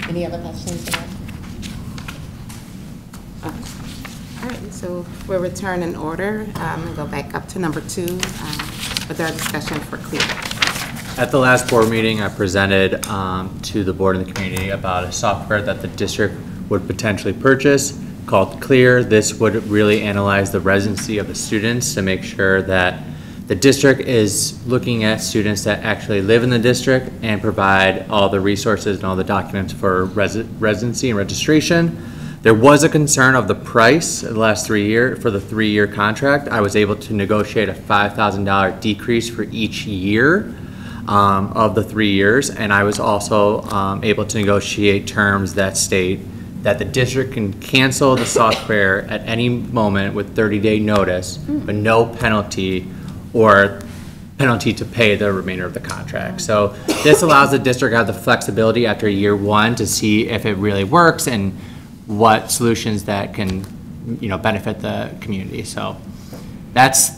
Any other questions? All right, so we'll return in order and go back up to number 2 with our discussion for CLEAR. At the last board meeting, I presented to the board and the community about a software that the district would potentially purchase called CLEAR. This would really analyze the residency of the students to make sure that the district is looking at students that actually live in the district and provide all the resources and all the documents for residency and registration. There was a concern of the price the last 3 years. For the 3-year contract, I was able to negotiate a $5,000 decrease for each year of the 3 years, and I was also able to negotiate terms that state that the district can cancel the software at any moment with 30-day notice, but no penalty or penalty to pay the remainder of the contract. So this allows the district to have the flexibility after year 1 to see if it really works and what solutions that can, benefit the community. So that's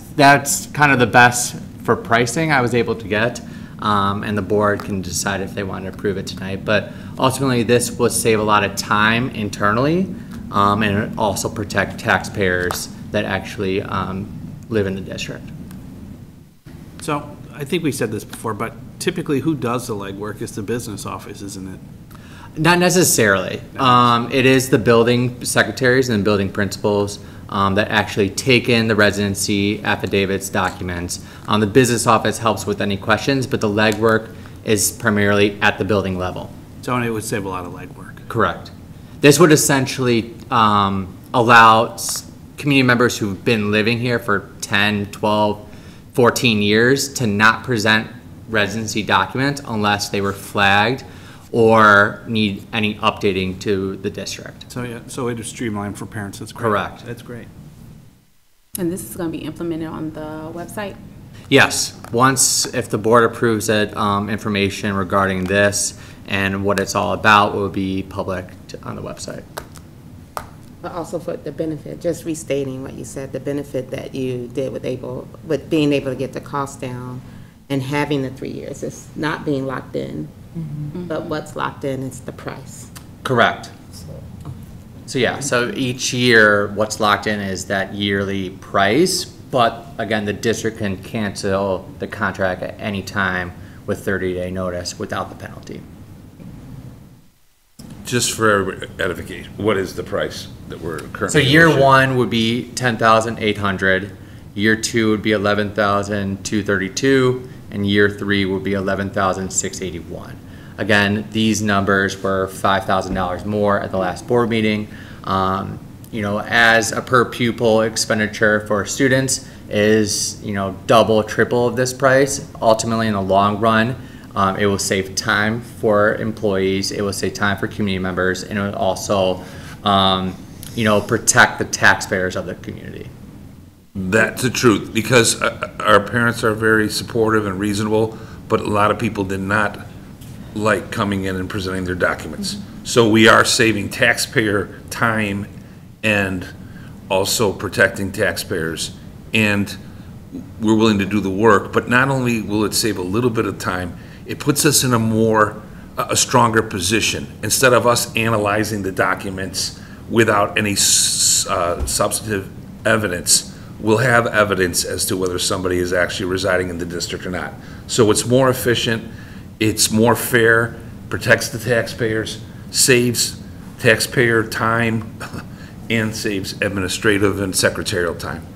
kind of the best for pricing I was able to get, and the board can decide if they want to approve it tonight. But ultimately, this will save a lot of time internally, and also protect taxpayers that actually live in the district. So, I think we said this before, but typically who does the legwork is the business office, isn't it? Not necessarily. It is the building secretaries and building principals that actually take in the residency affidavits, documents. The business office helps with any questions, but the legwork is primarily at the building level. So it would save a lot of legwork. Correct. This would essentially allow community members who've been living here for 10, 12, 14 years to not present residency documents unless they were flagged or need any updating to the district. So yeah, so it is streamlined for parents. That's great. Correct. That's great. And this is going to be implemented on the website? Yes. Once, if the board approves it, information regarding this and what it's all about will be public on the website. But also for the benefit, just restating what you said, the benefit that you did with being able to get the cost down and having the 3 years. It's not being locked in, but what's locked in is the price. Correct. So yeah, so each year, what's locked in is that yearly price, but again, the district can cancel the contract at any time with 30-day notice without the penalty. Just for edification, what is the price that we're currently? So year 1 would be $10,800, year 2 would be $11,232, and year 3 would be $11,681. Again, these numbers were $5,000 more at the last board meeting. As a per pupil expenditure for students is, double, triple of this price. Ultimately, in the long run, it will save time for employees, it will save time for community members, and it will also, protect the taxpayers of the community. That's the truth, because our parents are very supportive and reasonable, but a lot of people did not like coming in and presenting their documents. So we are saving taxpayer time and also protecting taxpayers. And we're willing to do the work, but not only will it save a little bit of time, it puts us in a stronger position. Instead of us analyzing the documents without any substantive evidence, we'll have evidence as to whether somebody is actually residing in the district or not. So it's more efficient, it's more fair, protects the taxpayers, saves taxpayer time, and saves administrative and secretarial time.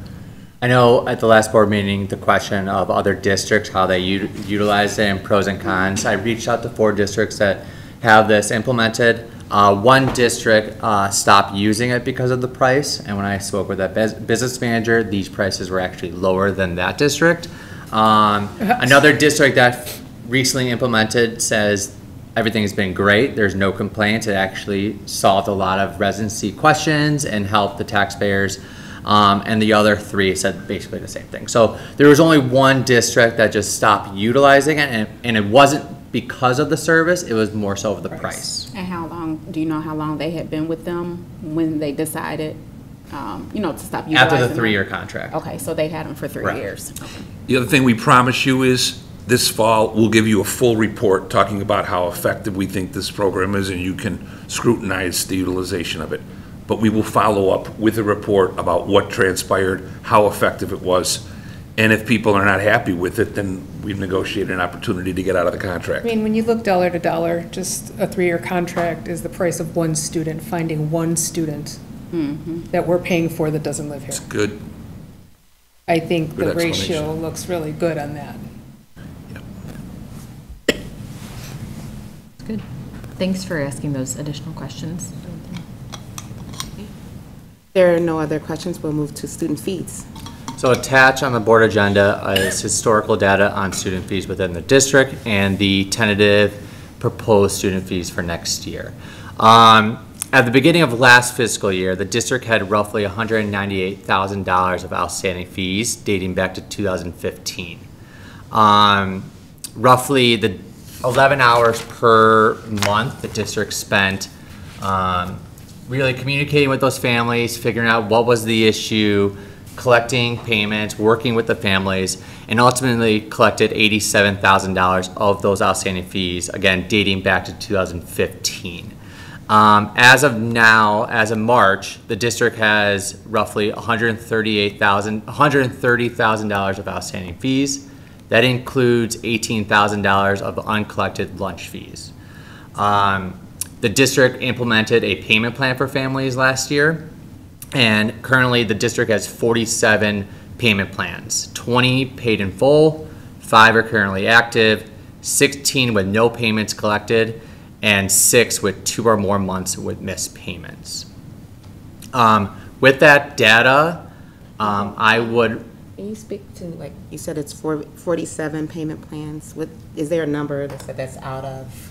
I know at the last board meeting, the question of other districts, how they utilize it and pros and cons. I reached out to 4 districts that have this implemented. One district stopped using it because of the price, and when I spoke with that business manager, these prices were actually lower than that district. Another district that recently implemented says everything has been great. There's no complaints. It actually solved a lot of residency questions and helped the taxpayers. And the other 3 said basically the same thing. So there was only one district that just stopped utilizing it, and it wasn't because of the service, it was more so of the price. And how long, do you know how long they had been with them when they decided, to stop utilizing After the them? 3-year contract. Okay, so they had them for 3 years. Okay. The other thing we promise you is this fall, we'll give you a full report talking about how effective we think this program is, and you can scrutinize the utilization of it. But we will follow up with a report about what transpired, how effective it was, and if people are not happy with it, then we've negotiated an opportunity to get out of the contract. I mean, when you look dollar to dollar, just a 3-year contract is the price of one student, finding one student that we're paying for that doesn't live here. Good. I think Good the ratio explanation. looks really good on that. Good. Thanks for asking those additional questions. There are no other questions. We'll move to student fees. So attached on the board agenda is historical data on student fees within the district and the tentative proposed student fees for next year. At the beginning of last fiscal year, the district had roughly $198,000 of outstanding fees dating back to 2015. Roughly the 11 hours per month the district spent really communicating with those families, figuring out what was the issue, collecting payments, working with the families, and ultimately collected $87,000 of those outstanding fees, again, dating back to 2015. As of now, as of March, the district has roughly $130,000 of outstanding fees. That includes $18,000 of uncollected lunch fees. The district implemented a payment plan for families last year, and currently the district has 47 payment plans. 20 paid in full, 5 are currently active, 16 with no payments collected, and 6 with 2 or more months with missed payments. With that data, I would... Can you speak to, like, you said it's 47 payment plans. Is there a number that's out of...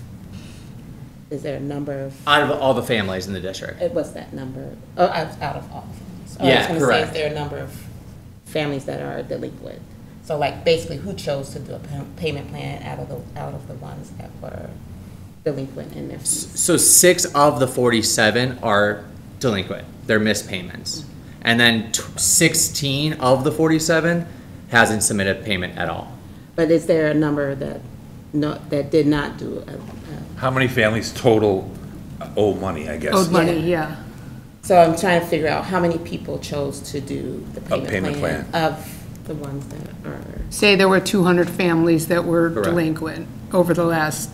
Is there a number of... Out of all the families in the district. What's that number? Oh, out of all the families. Yeah, I was gonna correct. say, is there a number of families that are delinquent? So like basically who chose to do a payment plan out of the ones that were delinquent in their fees? So 6 of the 47 are delinquent. They're missed payments. And then 16 of the 47 hasn't submitted payment at all. But is there a number that did not do How many families total owe money, I guess? Owed money, yeah. So I'm trying to figure out how many people chose to do the payment plan of the ones that are... Say there were 200 families that were Correct. delinquent over the last,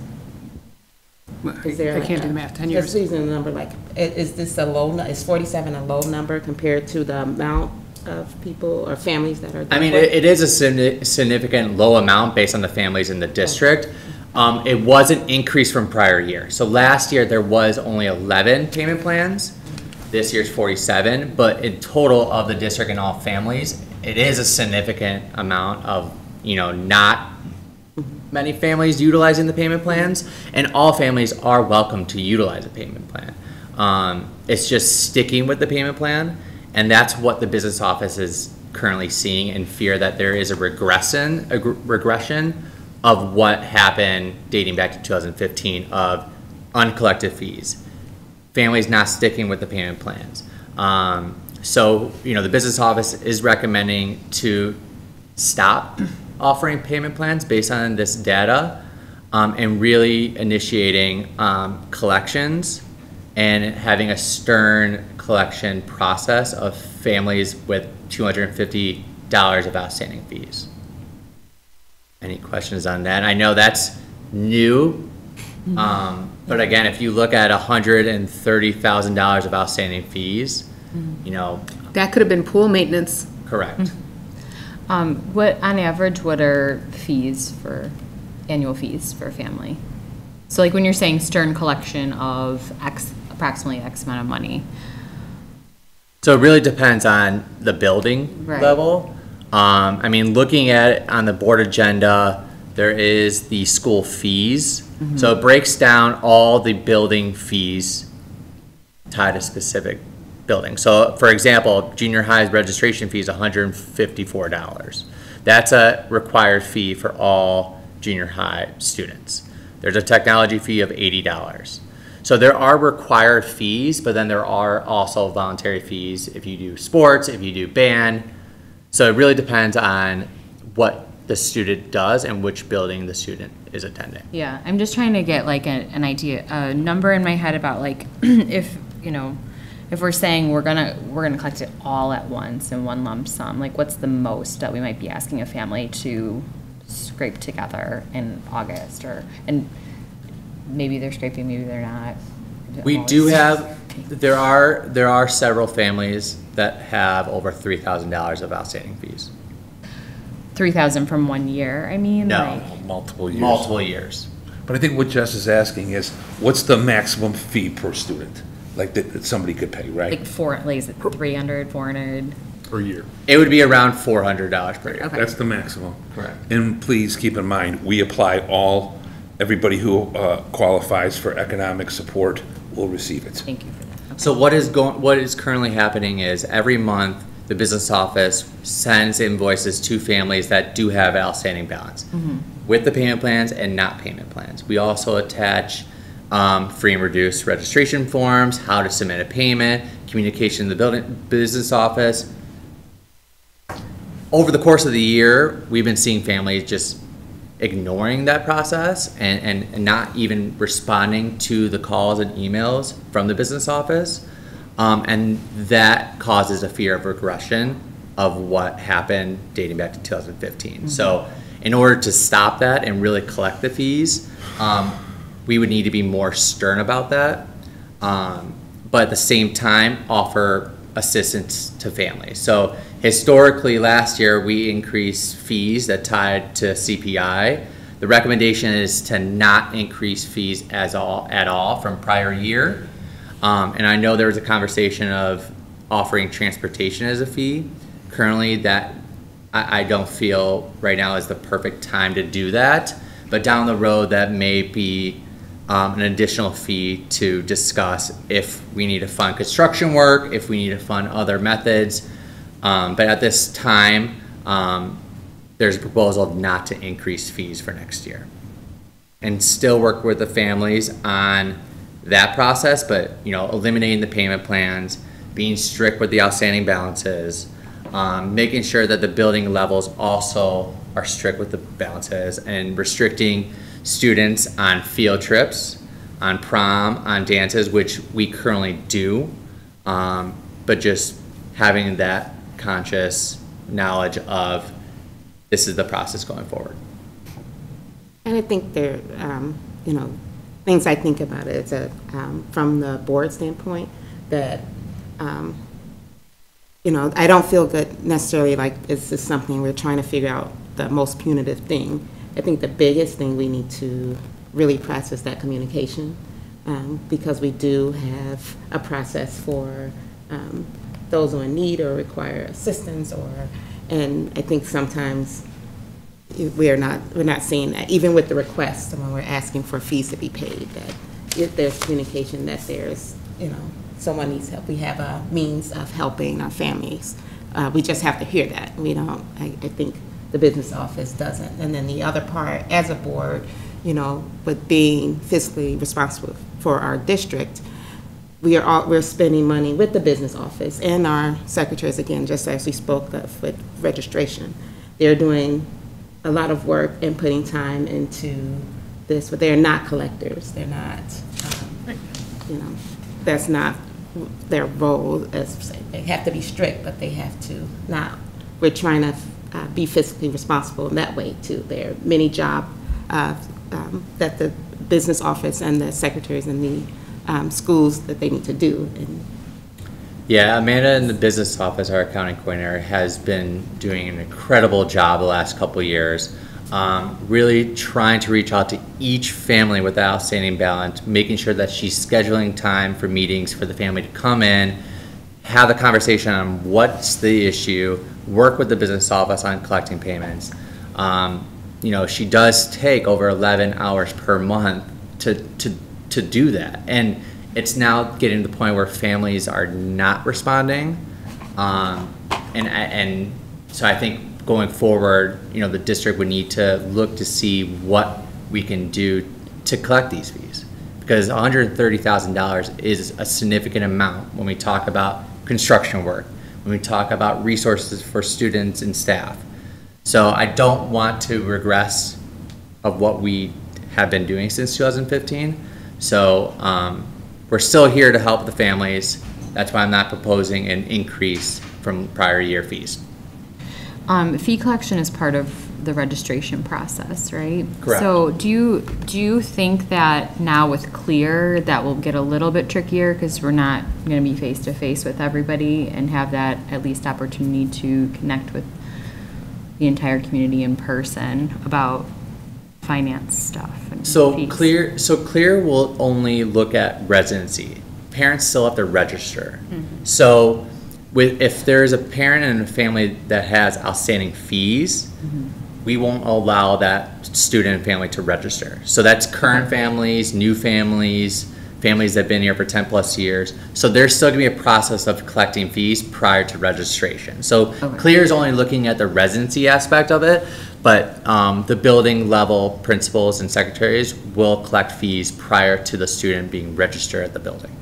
Is there I can't do the math, 10 Just years. using a number, like, is this a low, is 47 a low number compared to the amount of people or families that are I mean, delinquent? it is a significant low amount based on the families in the district. It was an increase from prior year. So last year, there was only 11 payment plans. This year's 47, but in total of the district and all families, it is a significant amount of, not many families utilizing the payment plans, and all families are welcome to utilize a payment plan. It's just sticking with the payment plan, and that's what the business office is currently seeing and fear that there is a regression of what happened dating back to 2015 of uncollected fees. Families not sticking with the payment plans. So, the business office is recommending to stop offering payment plans based on this data, and really initiating collections and having a stern collection process of families with $250 of outstanding fees. Any questions on that? I know that's new, but again, if you look at $130,000 of outstanding fees, you know. That could have been pool maintenance. Correct. What, on average, what are annual fees for a family? So like when you're saying Stern collection of approximately X amount of money. So it really depends on the building Right. level. I mean, looking at it on the board agenda, there is the school fees. So it breaks down all the building fees tied to specific buildings. So for example, junior high's registration fee is $154. That's a required fee for all junior high students. There's a technology fee of $80. So there are required fees, but then there are also voluntary fees if you do sports, if you do band. So it really depends on what the student does and which building the student is attending. Yeah, I'm just trying to get like an idea, a number in my head about like, if, you know, if we're saying we're gonna collect it all at once in one lump sum, like what's the most that we might be asking a family to scrape together in August, and maybe they're scraping, maybe they're not. We do have, there are several families that have over $3,000 of outstanding fees. 3,000 from 1 year, I mean? No. Like, Multiple years. Multiple years. But I think what Jess is asking is, what's the maximum fee per student? Like that somebody could pay, right? like is it 300, 400? Per year. It would be around $400 per year. Okay. That's the maximum. Correct. And please keep in mind, we apply everybody who qualifies for economic support will receive it. Thank you for that. So what is currently happening is every month, the business office sends invoices to families that do have outstanding balance with the payment plans and not payment plans. We also attach free and reduced registration forms, how to submit a payment, communication to the business office. Over the course of the year, we've been seeing families just ignoring that process and not even responding to the calls and emails from the business office. And that causes a fear of regression of what happened dating back to 2015. So in order to stop that and really collect the fees, we would need to be more stern about that. But at the same time, offer assistance to families. So historically, last year, we increased fees that tied to CPI. The recommendation is to not increase fees at all from prior year. And I know there was a conversation of offering transportation as a fee. Currently, that I don't feel right now is the perfect time to do that. But down the road, that may be an additional fee to discuss if we need to fund construction work, if we need to fund other methods. But at this time, there's a proposal not to increase fees for next year. And still work with the families on that process, but eliminating the payment plans, being strict with the outstanding balances, making sure that the building levels also are strict with the balances, and restricting students on field trips, on prom, on dances, which we currently do, but just having that conscious knowledge of this is the process going forward. And I think there, things I think about it is that from the board standpoint, that, I don't feel good necessarily like this is something we're trying to figure out the most punitive thing. I think the biggest thing we need to really press is that communication, because we do have a process for those who are in need or require assistance, and I think sometimes we're not seeing that, even with the request when we're asking for fees to be paid, that if there's communication that there's, someone needs help. We have a means of helping our families. We just have to hear that. We don't, I think the business office doesn't. And then the other part, as a board, with being fiscally responsible for our district, we're spending money with the business office and our secretaries, again, just as we spoke of with registration. They're doing a lot of work and putting time into this, but they're not collectors. They're not, that's not their role as, they have to be strict, but they have to not, we're trying to be fiscally responsible in that way too. There are many jobs that the business office and the secretaries in the schools that they need to do. And yeah, Amanda in the business office, our accounting coordinator, has been doing an incredible job the last couple of years, really trying to reach out to each family with the outstanding balance, making sure that she's scheduling time for meetings for the family to come in, have the conversation on what's the issue, work with the business office on collecting payments. You know, she does take over 11 hours per month to do that. And it's now getting to the point where families are not responding. And so I think going forward, you know, the district would need to look to see what we can do to collect these fees. Because $130,000 is a significant amount when we talk about construction work, when we talk about resources for students and staff. So I don't want to regress of what we have been doing since 2015. So we're still here to help the families. That's why I'm not proposing an increase from prior year fees. Fee collection is part of the registration process, right? Correct. So do you think that now with CLEAR that will get a little bit trickier because we're not going to be face to face with everybody and have that at least opportunity to connect with the entire community in person about finance stuff and So fees? CLEAR will only look at residency. Parents still have to register. Mm-hmm. So if there's a parent and a family that has outstanding fees, Mm-hmm. we won't allow that student and family to register. So that's current families, new families, families that have been here for 10 plus years. So there's still gonna be a process of collecting fees prior to registration. So CLEAR is only looking at the residency aspect of it, but the building level principals and secretaries will collect fees prior to the student being registered at the building.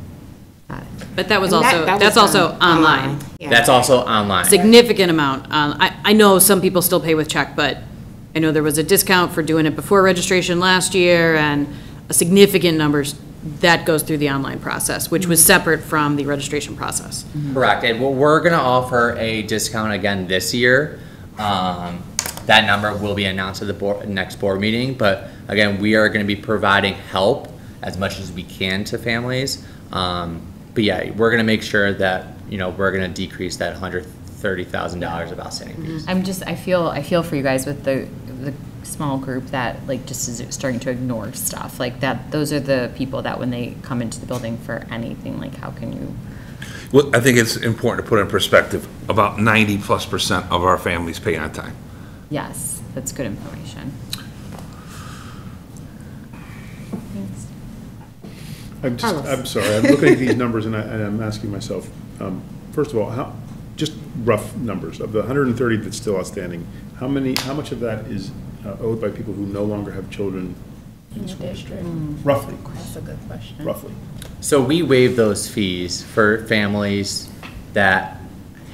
But that was And also, that that's was also online. online. Yeah. That's also online. Significant amount. I know some people still pay with check, but I know there was a discount for doing it before registration last year, and a significant numbers, that goes through the online process, which was separate from the registration process. Correct, and we're gonna offer a discount again this year. That number will be announced at the next board meeting, but again, we are gonna be providing help as much as we can to families. But yeah, we're gonna make sure that, you know, we're gonna decrease that $130,000 of outstanding fees. I feel for you guys with the small group that like just is starting to ignore stuff like that. Those are the people that when they come into the building for anything, like how can you? Well, I think it's important to put in perspective, about 90+% of our families pay on time. Yes, that's good information. I'm sorry, I'm looking at these numbers and I'm asking myself, first of all, just rough numbers, of the 130 that's still outstanding, how much of that is owed by people who no longer have children in the school district? Roughly. That's a good question. Roughly. So we waive those fees for families that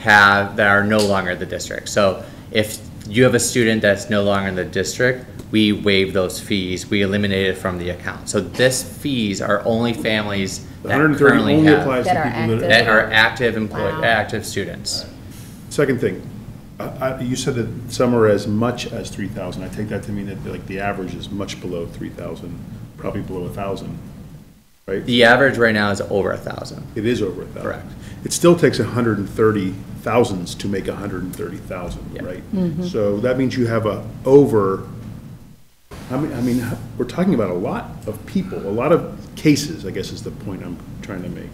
are no longer in the district. So if you have a student that's no longer in the district, we waive those fees. We eliminate it from the account. So this fees are only families that currently only have applies to people that are active employees, active students. Second thing, you said that some are as much as 3,000. I take that to mean that like the average is much below 3,000, probably below 1,000, right? The average right now is over 1,000. It is over 1,000. Correct. It still takes 130,000s to make 130,000, right? So that means you have I mean, we're talking about a lot of people, a lot of cases, I guess is the point I'm trying to make.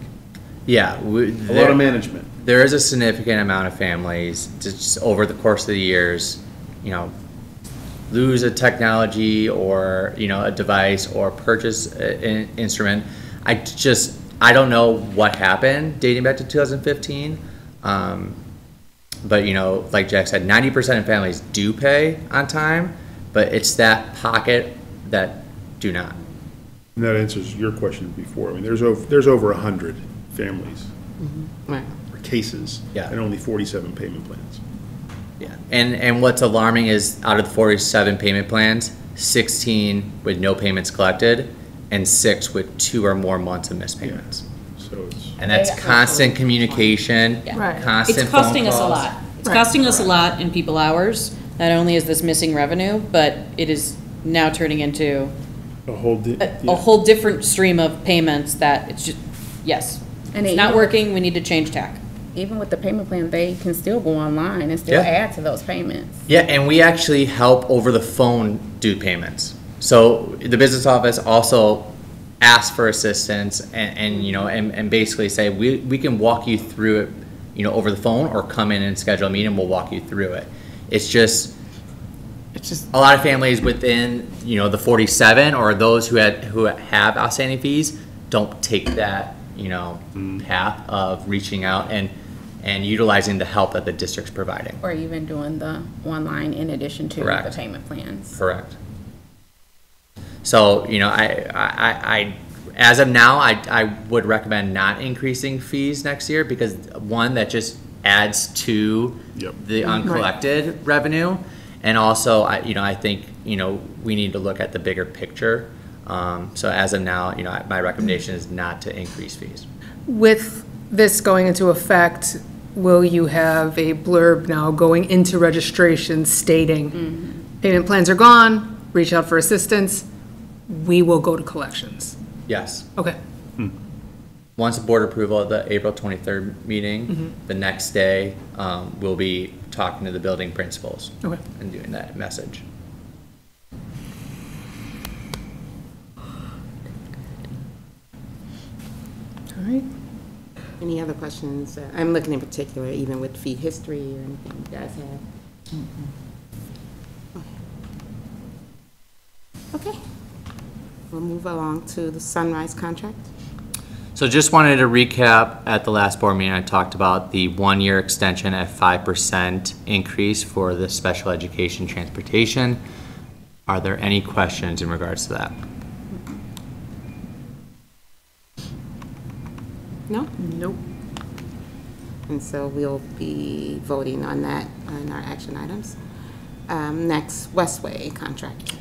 Yeah. A lot of management. There is a significant amount of families just over the course of the years, you know, lose a technology or, you know, a device or purchase an instrument. I don't know what happened dating back to 2015. But, you know, like Jack said, 90% of families do pay on time, but it's that pocket that do not. And that answers your question before. I mean, there's over 100 families Right. or cases and only 47 payment plans. Yeah, and what's alarming is out of the 47 payment plans, 16 with no payments collected and 6 with 2 or more months of missed payments. So so it's. And that's constant communication, Right. constant It's costing phone us a calls. lot. It's costing us a lot in people hours. Not only is this missing revenue, but it is now turning into A whole, a whole different stream of payments that it's just, yes. And It's it- not working, we need to change tack. Even with the payment plan, they can still go online and still Yeah. add to those payments. Yeah, and we actually help over the phone do payments. So the business office also asks for assistance and you know, and basically say, we can walk you through it, you know, over the phone, or come in and schedule a meeting, we'll walk you through it. It's just a lot of families within, you know, the 47 or those who have outstanding fees don't take that, you know, path of reaching out and utilizing the help that the district's providing. Or even doing the online in addition to the Correct. payment plans. Correct. So, you know, I as of now, I would recommend not increasing fees next year, because one, that just adds to the uncollected revenue. And also, I think, you know, we need to look at the bigger picture. So as of now, you know, my recommendation is not to increase fees. With this going into effect, will you have a blurb now going into registration stating, payment plans are gone, reach out for assistance, we will go to collections? Yes. Okay. Once board approval of the April 23rd meeting, the next day, we'll be talking to the building principals. Okay. And doing that message. All right. Any other questions? I'm looking in particular, even with fee history or anything you guys have. Okay. We'll move along to the Sunrise contract. So just wanted to recap, at the last board meeting, I talked about the 1-year extension at 5% increase for the special education transportation. Are there any questions in regards to that? No? Nope. And so we'll be voting on that on our action items. Next, Westway contract.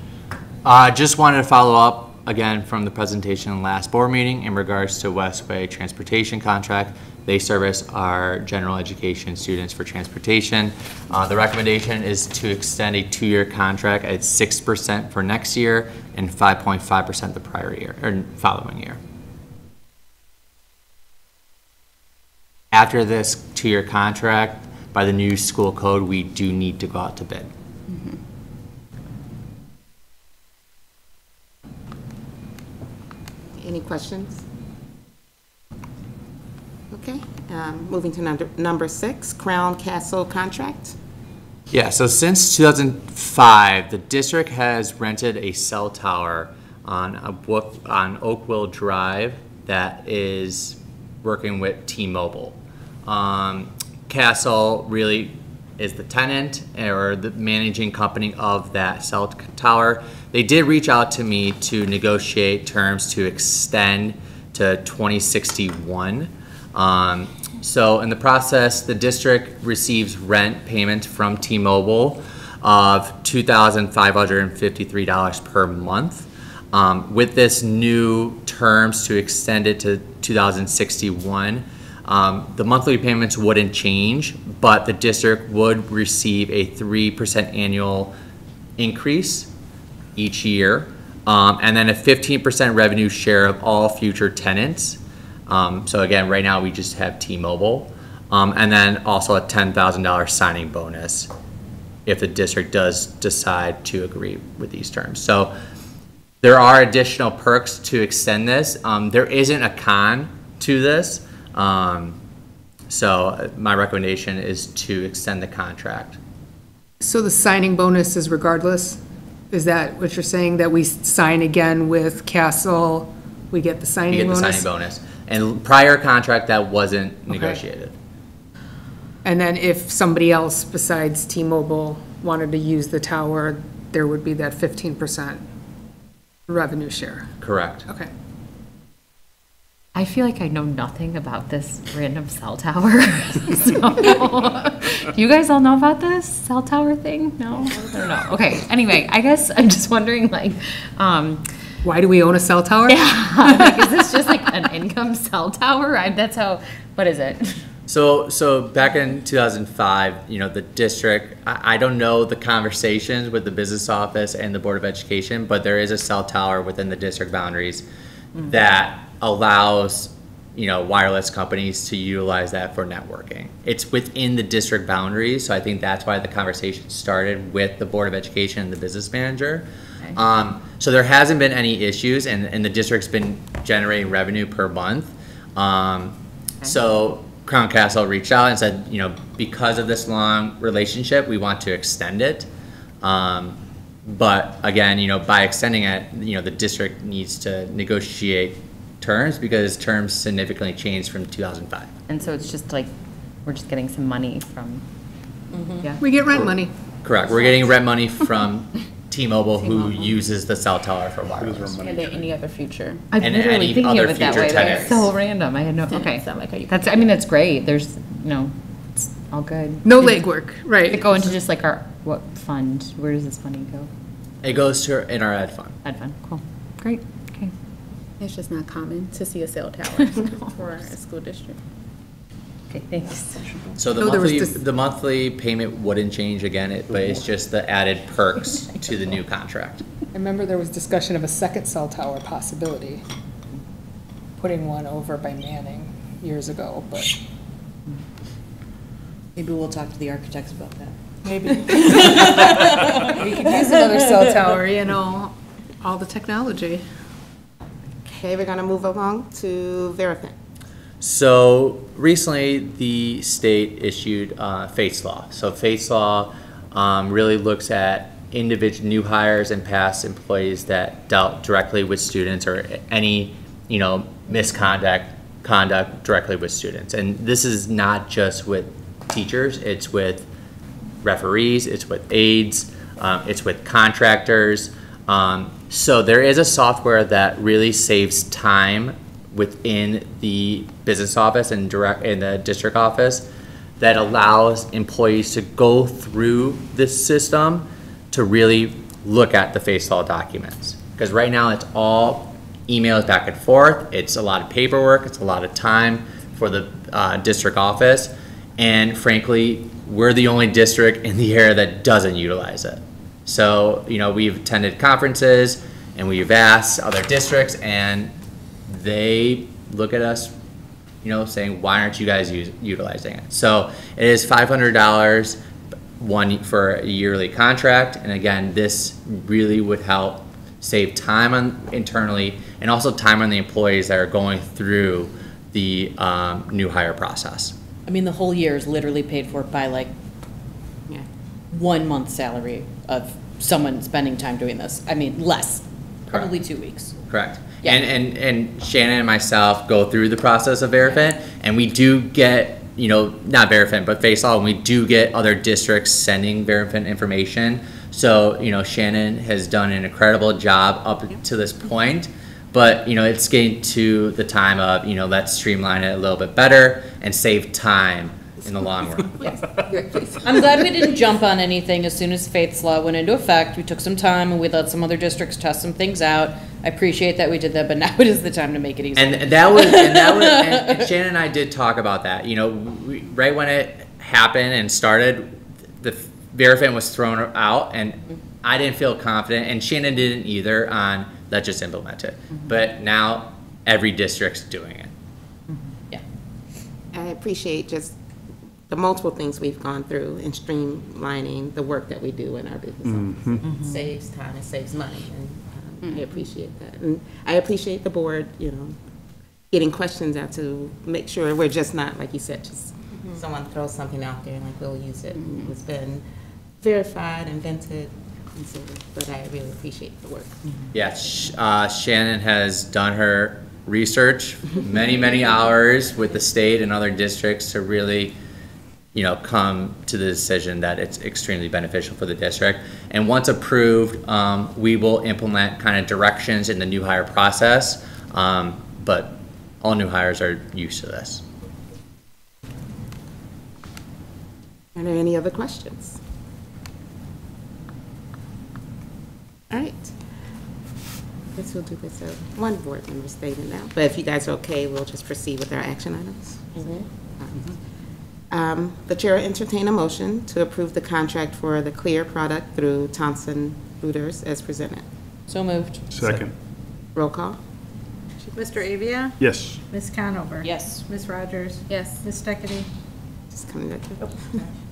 Just wanted to follow up again from the presentation last board meeting in regards to Westway transportation contract. They service our general education students for transportation. The recommendation is to extend a 2-year contract at 6% for next year and 5.5% the prior year, or following year. After this 2-year contract, by the new school code, we do need to go out to bid. Any questions? Okay, moving to number 6, Crown Castle contract. Yeah, so since 2005, the district has rented a cell tower on Oakville Drive that is working with T-Mobile. Castle really is the tenant or the managing company of that cell tower. They did reach out to me to negotiate terms to extend to 2061. So in the process, the district receives rent payment from T-Mobile of $2,553 per month. With this new terms to extend it to 2061, the monthly payments wouldn't change, but the district would receive a 3% annual increase each year, and then a 15% revenue share of all future tenants. So again, right now we just have T-Mobile, and then also a $10,000 signing bonus if the district does decide to agree with these terms. So there are additional perks to extend this. There isn't a con to this. So my recommendation is to extend the contract. So the signing bonus is regardless? Is that what you're saying, that we sign again with Castle, we get the signing You get bonus? the signing bonus. And prior contract, that wasn't negotiated. And then if somebody else besides T-Mobile wanted to use the tower, there would be that 15% revenue share? Correct. Okay. I feel like I know nothing about this random cell tower. So, you guys all know about this cell tower thing? No? I don't know. Okay, anyway, I guess I'm just wondering, like, Why do we own a cell tower? Yeah, like, is this just like an income cell tower? That's how, what is it? So back in 2005, the district, I don't know the conversations with the business office and the Board of Education, but there is a cell tower within the district boundaries that allows, wireless companies to utilize that for networking. It's within the district boundaries, so I think that's why the conversation started with the Board of Education and the business manager. So there hasn't been any issues, and the district's been generating revenue per month. So Crown Castle reached out and said, because of this long relationship, we want to extend it. But again, by extending it, the district needs to negotiate terms because terms significantly changed from 2005. And so it's just like, we're just getting some money from, yeah. We get rent money. Correct. We're getting rent money from T-Mobile, who uses the cell tower for wireless. And then any other future. I'm And literally any thinking other of it that future way. tenants. That's so random. I had no, okay. Sound like how you- That's, I mean, that's great. There's, it's all good. No legwork, right. Does it go into just like our, what fund? Where does this money go? It goes to in our ed fund. Ed fund, cool. Great, okay. It's just not common to see a cell tower for a school district. Okay, thanks. So the monthly payment wouldn't change again, but it's just the added perks to the new contract. I remember there was discussion of a second cell tower possibility, putting one over by Manning years ago, but. Maybe we'll talk to the architects about that. Maybe. We could use another cell tower, all the technology. Okay, we're gonna move along to Verifin. So recently, the state issued FACE law. So FACE law really looks at individual new hires and past employees that dealt directly with students or any conduct directly with students. And this is not just with teachers; it's with referees, it's with aides, it's with contractors. So there is a software that really saves time within the business office and in the district office that allows employees to go through this system to really look at the FACE law documents. Because right now it's all emails back and forth, it's a lot of paperwork, it's a lot of time for the district office, and frankly, we're the only district in the area that doesn't utilize it. So, we've attended conferences and we've asked other districts, and they look at us, saying, why aren't you guys utilizing it? So it is $500 for a yearly contract. And again, this really would help save time internally and also time on the employees that are going through the new hire process. I mean, the whole year is literally paid for by 1 month's salary of someone spending time doing this. I mean, less, probably 2 weeks. Correct. Yeah. And Shannon and myself go through the process of Verifin, and we do get, not Verifin, but FACE law, and we do get other districts sending Verifin information. So, Shannon has done an incredible job up to this point, but, it's getting to the time of, let's streamline it a little bit better and save time in the long run. I'm glad we didn't jump on anything as soon as FACE law went into effect. We took some time and we let some other districts test some things out. I appreciate that we did that, but now it is the time to make it easy. And and Shannon and I did talk about that. Right when it happened and started, the Verifin was thrown out, and I didn't feel confident, and Shannon didn't either on let's just implement it. But now every district's doing it. Yeah. I appreciate just the multiple things we've gone through in streamlining the work that we do in our business office. It saves time, it saves money, and I appreciate that. And I appreciate the board, getting questions out to make sure we're just not, like you said, just someone throws something out there and we'll use it. It's been verified and vetted, but I really appreciate the work. Yeah, Shannon has done her research, many hours with the state and other districts to really come to the decision that it's extremely beneficial for the district. And once approved, we will implement kind of directions in the new hire process, but all new hires are used to this. Are there any other questions? All right. guess we'll do this, one board member stated now, but if you guys are okay, we'll just proceed with our action items. The chair will entertain a motion to approve the contract for the Clear product through Thompson Reuters as presented. So moved. Second. Roll call? Mr. Avia? Yes. Ms. Conover? Yes. Ms. Rogers? Yes. Ms. Steckity? Just coming back to.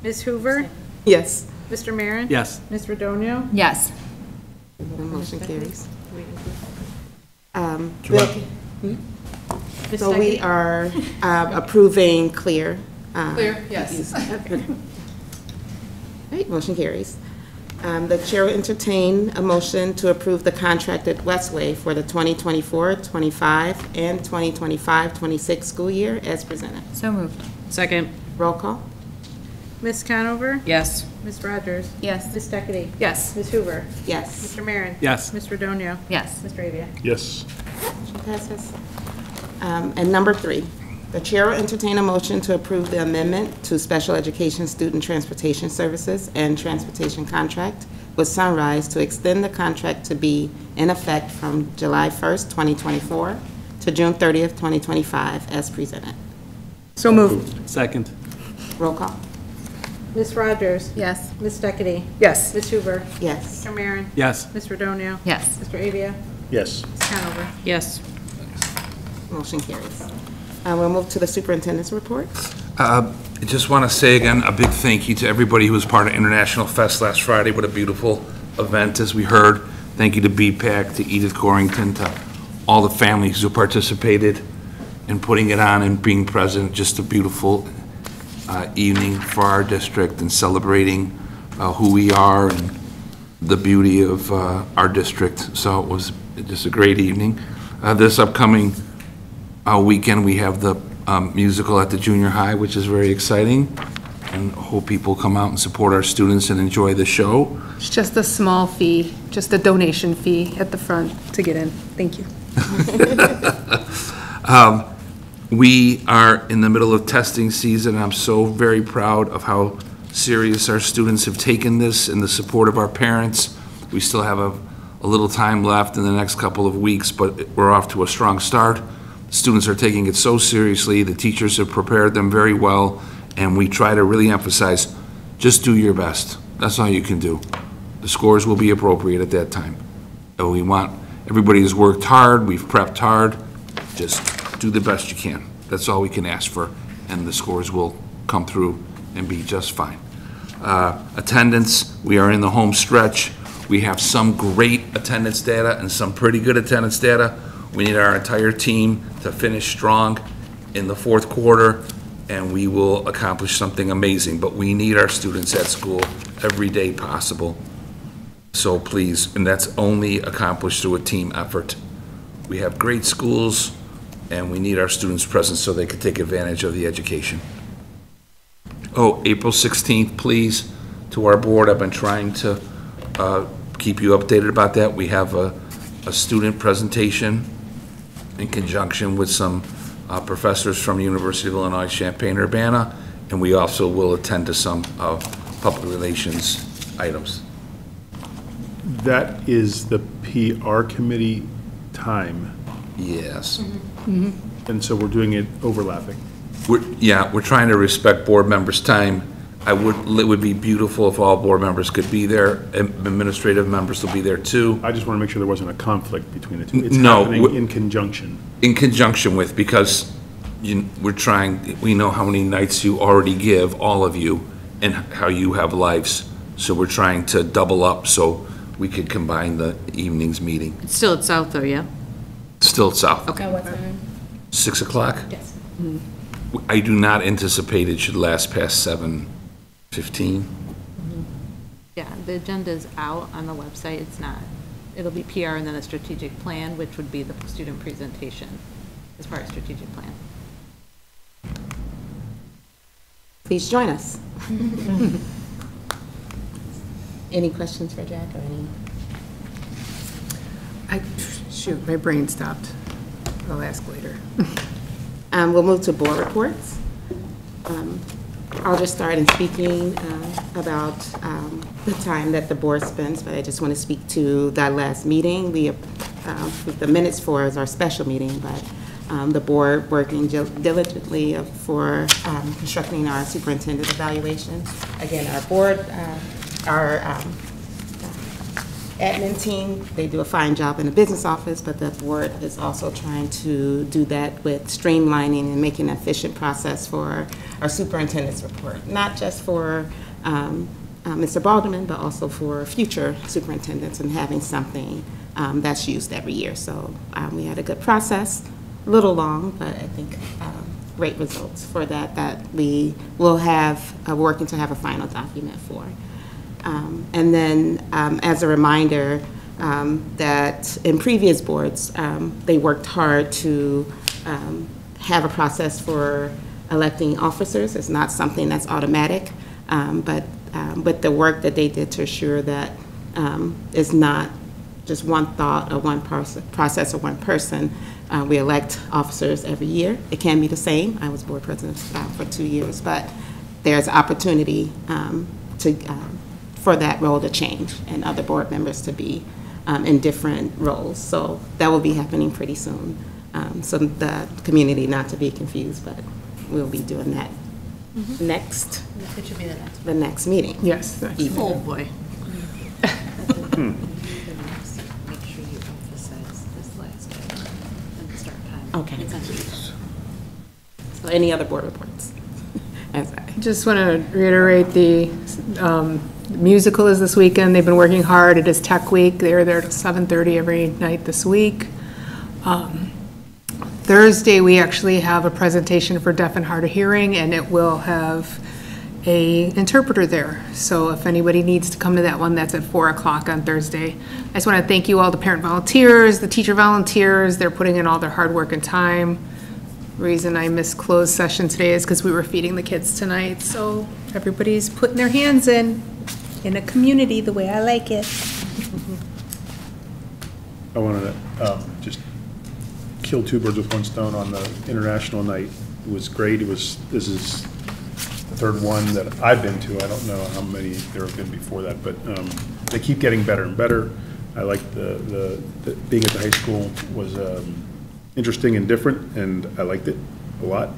Ms. Hoover? Yes. Mr. Marin? Yes. Ms. Redonio? Yes. The motion carries. Ms. So we Steckity? are approving Clear. Clear, yes. Right, motion carries. The chair will entertain a motion to approve the contract at Westway for the 2024-25 and 2025-26 school year as presented. So moved. Second. Roll call? Ms. Conover? Yes. Ms. Rogers? Yes. Ms. Steckity? Yes. Ms. Hoover? Yes. Mr. Marin? Yes. Ms. Redonio? Yes. Mr. Avia? Yes. Motion passes. And number 3, the chair will entertain a motion to approve the amendment to special education student transportation services and transportation contract with Sunrise to extend the contract to be in effect from July 1st, 2024 to June 30th, 2025 as presented. So moved. Second. Roll call? Ms. Rogers? Yes. Ms. Steckity? Yes. Ms. Hoover? Yes. Mr. Marin? Yes. Ms. Redonio? Yes. Mr. Avia? Yes. Ms. Conover? Yes. Motion carries. We'll move to the superintendent's report. I just want to say again, a big thank you to everybody who was part of International Fest last Friday. What a beautiful event, as we heard. Thank you to BPAC, to Edith Corrington, to all the families who participated in putting it on and being present. Just a beautiful evening for our district and celebrating who we are and the beauty of our district. So it was just a great evening. This upcoming weekend, we have the musical at the junior high, which is very exciting, and hope people come out and support our students and enjoy the show. It's just a small fee, just a donation fee at the front to get in. Thank you. We are in the middle of testing season. I'm so very proud of how serious our students have taken this and the support of our parents. We still have a little time left in the next couple of weeks, but we're off to a strong start. Students are taking it so seriously. The teachers have prepared them very well, and we try to really emphasize, just do your best. That's all you can do. The scores will be appropriate at that time. So we want, everybody has worked hard, we've prepped hard, just do the best you can. That's all we can ask for, and the scores will come through and be just fine. Attendance, we are in the home stretch. We have some great attendance data and some pretty good attendance data. We need our entire team to finish strong in the fourth quarter, and we will accomplish something amazing. But we need our students at school every day possible. So please, and that's only accomplished through a team effort. We have great schools, and we need our students present so they can take advantage of the education. Oh, April 16th, please, to our board. I've been trying to keep you updated about that. We have a student presentation in conjunction with some professors from the University of Illinois Champaign-Urbana, and we also will attend to some public relations items. That is the PR committee time. Yes. And so we're doing it overlapping. We're trying to respect board members' time. It would be beautiful if all board members could be there. Administrative members will be there too. I just want to make sure there wasn't a conflict between the two. It's No, happening in conjunction. In conjunction with, because we know how many nights you already give, all of you, and how you have lives. So we're trying to double up so we could combine the evening's meeting. It's still at South, though, yeah? Still at South. Okay. What time? 6 o'clock? Yes. I do not anticipate it should last past 7:15. Yeah, the agenda's out on the website. It's not, it'll be PR and then a strategic plan, which would be the student presentation as far as strategic plan. Please join us. Any questions for Jack or any? Shoot, my brain stopped. I'll ask later. We'll move to board reports. I'll just start in speaking about the time that the board spends, but I just want to speak to that last meeting. We the minutes for is our special meeting, but the board working diligently for constructing our superintendent evaluation. Again, our board, our admin team, they do a fine job in the business office, but the board is also trying to do that with streamlining and making an efficient process for our superintendent's report, not just for Mr. Balderman, but also for future superintendents and having something that's used every year. So we had a good process, a little long, but I think great results for that we will have, working to have a final document for. And then as a reminder that in previous boards, they worked hard to have a process for electing officers. It's not something that's automatic, but with the work that they did to assure that it's not just one thought or one process or one person. We elect officers every year. It can be the same. I was board president for 2 years, but there's opportunity for that role to change and other board members to be in different roles. So that will be happening pretty soon. So the community not to be confused, but we'll be doing that next. It should be the next meeting. Yes. Oh, boy. Make sure you emphasize this last item and the start time. Okay. So any other board reports? Just want to reiterate the musical is this weekend. They've been working hard. It is Tech Week. They're there till 7:30 every night this week. Thursday, we actually have a presentation for deaf and hard of hearing, and it will have a interpreter there. So if anybody needs to come to that one, that's at 4 o'clock on Thursday. I just want to thank you all, the parent volunteers, the teacher volunteers. They're putting in all their hard work and time. The reason I missed closed session today is because we were feeding the kids tonight. So everybody's putting their hands in a community the way I like it. I wanted to just kill two birds with one stone on the international night. It was great. This is the third one that I've been to. I don't know how many there have been before that, but they keep getting better and better. I like the being at the high school was interesting and different, and I liked it a lot.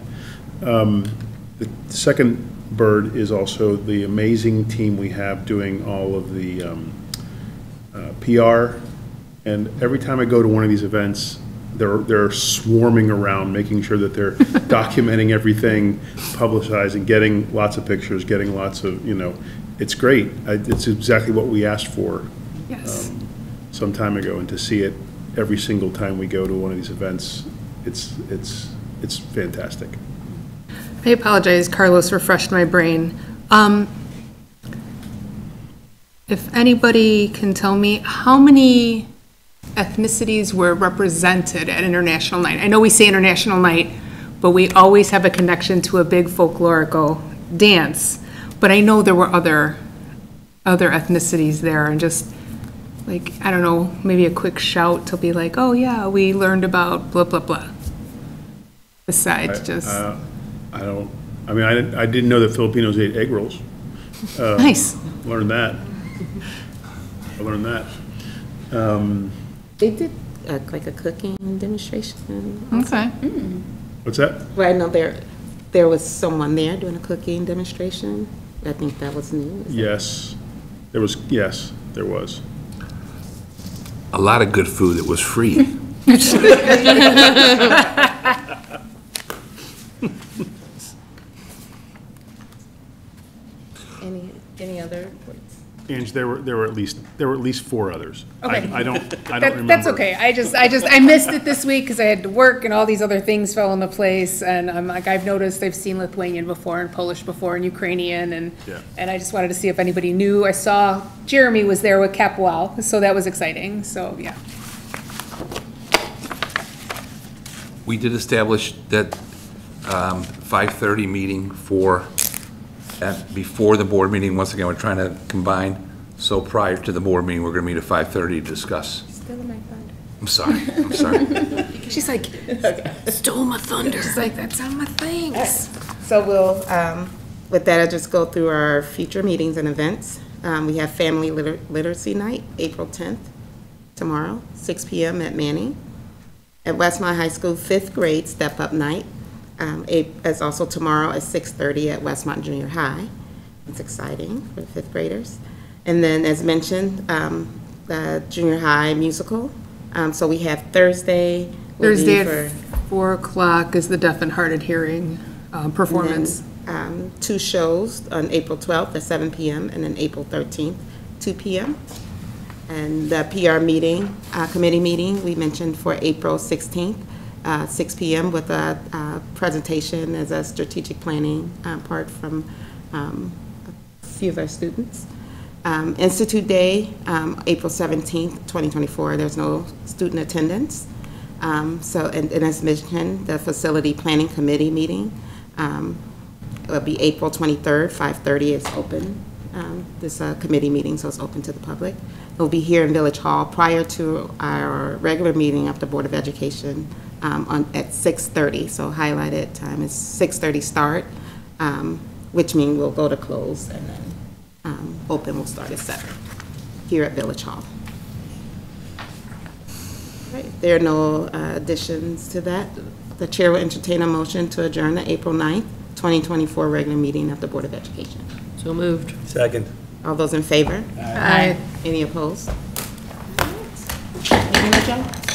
The second bird is also the amazing team we have doing all of the PR, and every time I go to one of these events, they're swarming around, making sure that they're documenting everything, publicizing, getting lots of pictures, getting lots of, it's great. It's exactly what we asked for some time ago, and to see it every single time we go to one of these events, it's fantastic. I apologize, Carlos refreshed my brain. If anybody can tell me how many ethnicities were represented at International Night. I know we say International Night, but we always have a connection to a big folklorical dance. But I know there were other ethnicities there, and just like, I don't know, maybe a quick shout to be like, oh yeah, we learned about blah, blah, blah. Besides I didn't know that Filipinos ate egg rolls. Nice. Learned that. I learned that. They did like a cooking demonstration. Okay. What's that? Well, I know there was someone there doing a cooking demonstration. I think that was new. Yes, there was. Yes, there was. A lot of good food that was free. Any other reports? Ange, there were at least 4 others. Okay. I don't remember. That's okay. I missed it this week because I had to work and all these other things fell into place. And I'm like, I've noticed I've seen Lithuanian before and Polish before and Ukrainian and I just wanted to see if anybody knew. I saw Jeremy was there with Capwell, so that was exciting. So yeah. We did establish that 5:30 meeting before the board meeting. Once again, we're trying to combine. So prior to the board meeting, we're going to meet at 5:30 to discuss. Still in my thunder. I'm sorry. She's like, stole my thunder. She's like, that's on my things. Right. So we'll, with that, I'll just go through our future meetings and events. We have Family Literacy Night, April 10th tomorrow, 6 p.m. at Manning. At Westmont High School, 5th grade step-up night is also tomorrow at 6:30 at Westmont Junior High. It's exciting for the 5th graders. And then, as mentioned, the junior high musical. So we have Thursday. will be Thursday for- at 4 o'clock is the deaf and hard of hearing performance. And then, 2 shows on April 12th at 7 p.m. and then April 13th, 2 p.m. And the PR meeting, committee meeting, we mentioned for April 16th, 6 p.m. with a presentation as a strategic planning part from a few of our students. Institute Day, April 17th, 2024, there's no student attendance. And as mentioned, the Facility Planning Committee meeting will be April 23rd, 5:30 is open. This committee meeting, so it's open to the public. It will be here in Village Hall prior to our regular meeting of the Board of Education at 6:30. So highlighted time is 6:30 start, which means we'll go to close and then open will start at 7 here at Village Hall. Right, if there are no additions to that, the chair will entertain a motion to adjourn the April 9th, 2024 regular meeting of the Board of Education. So moved. Second. All those in favor? Aye. Any opposed? Meeting adjourned.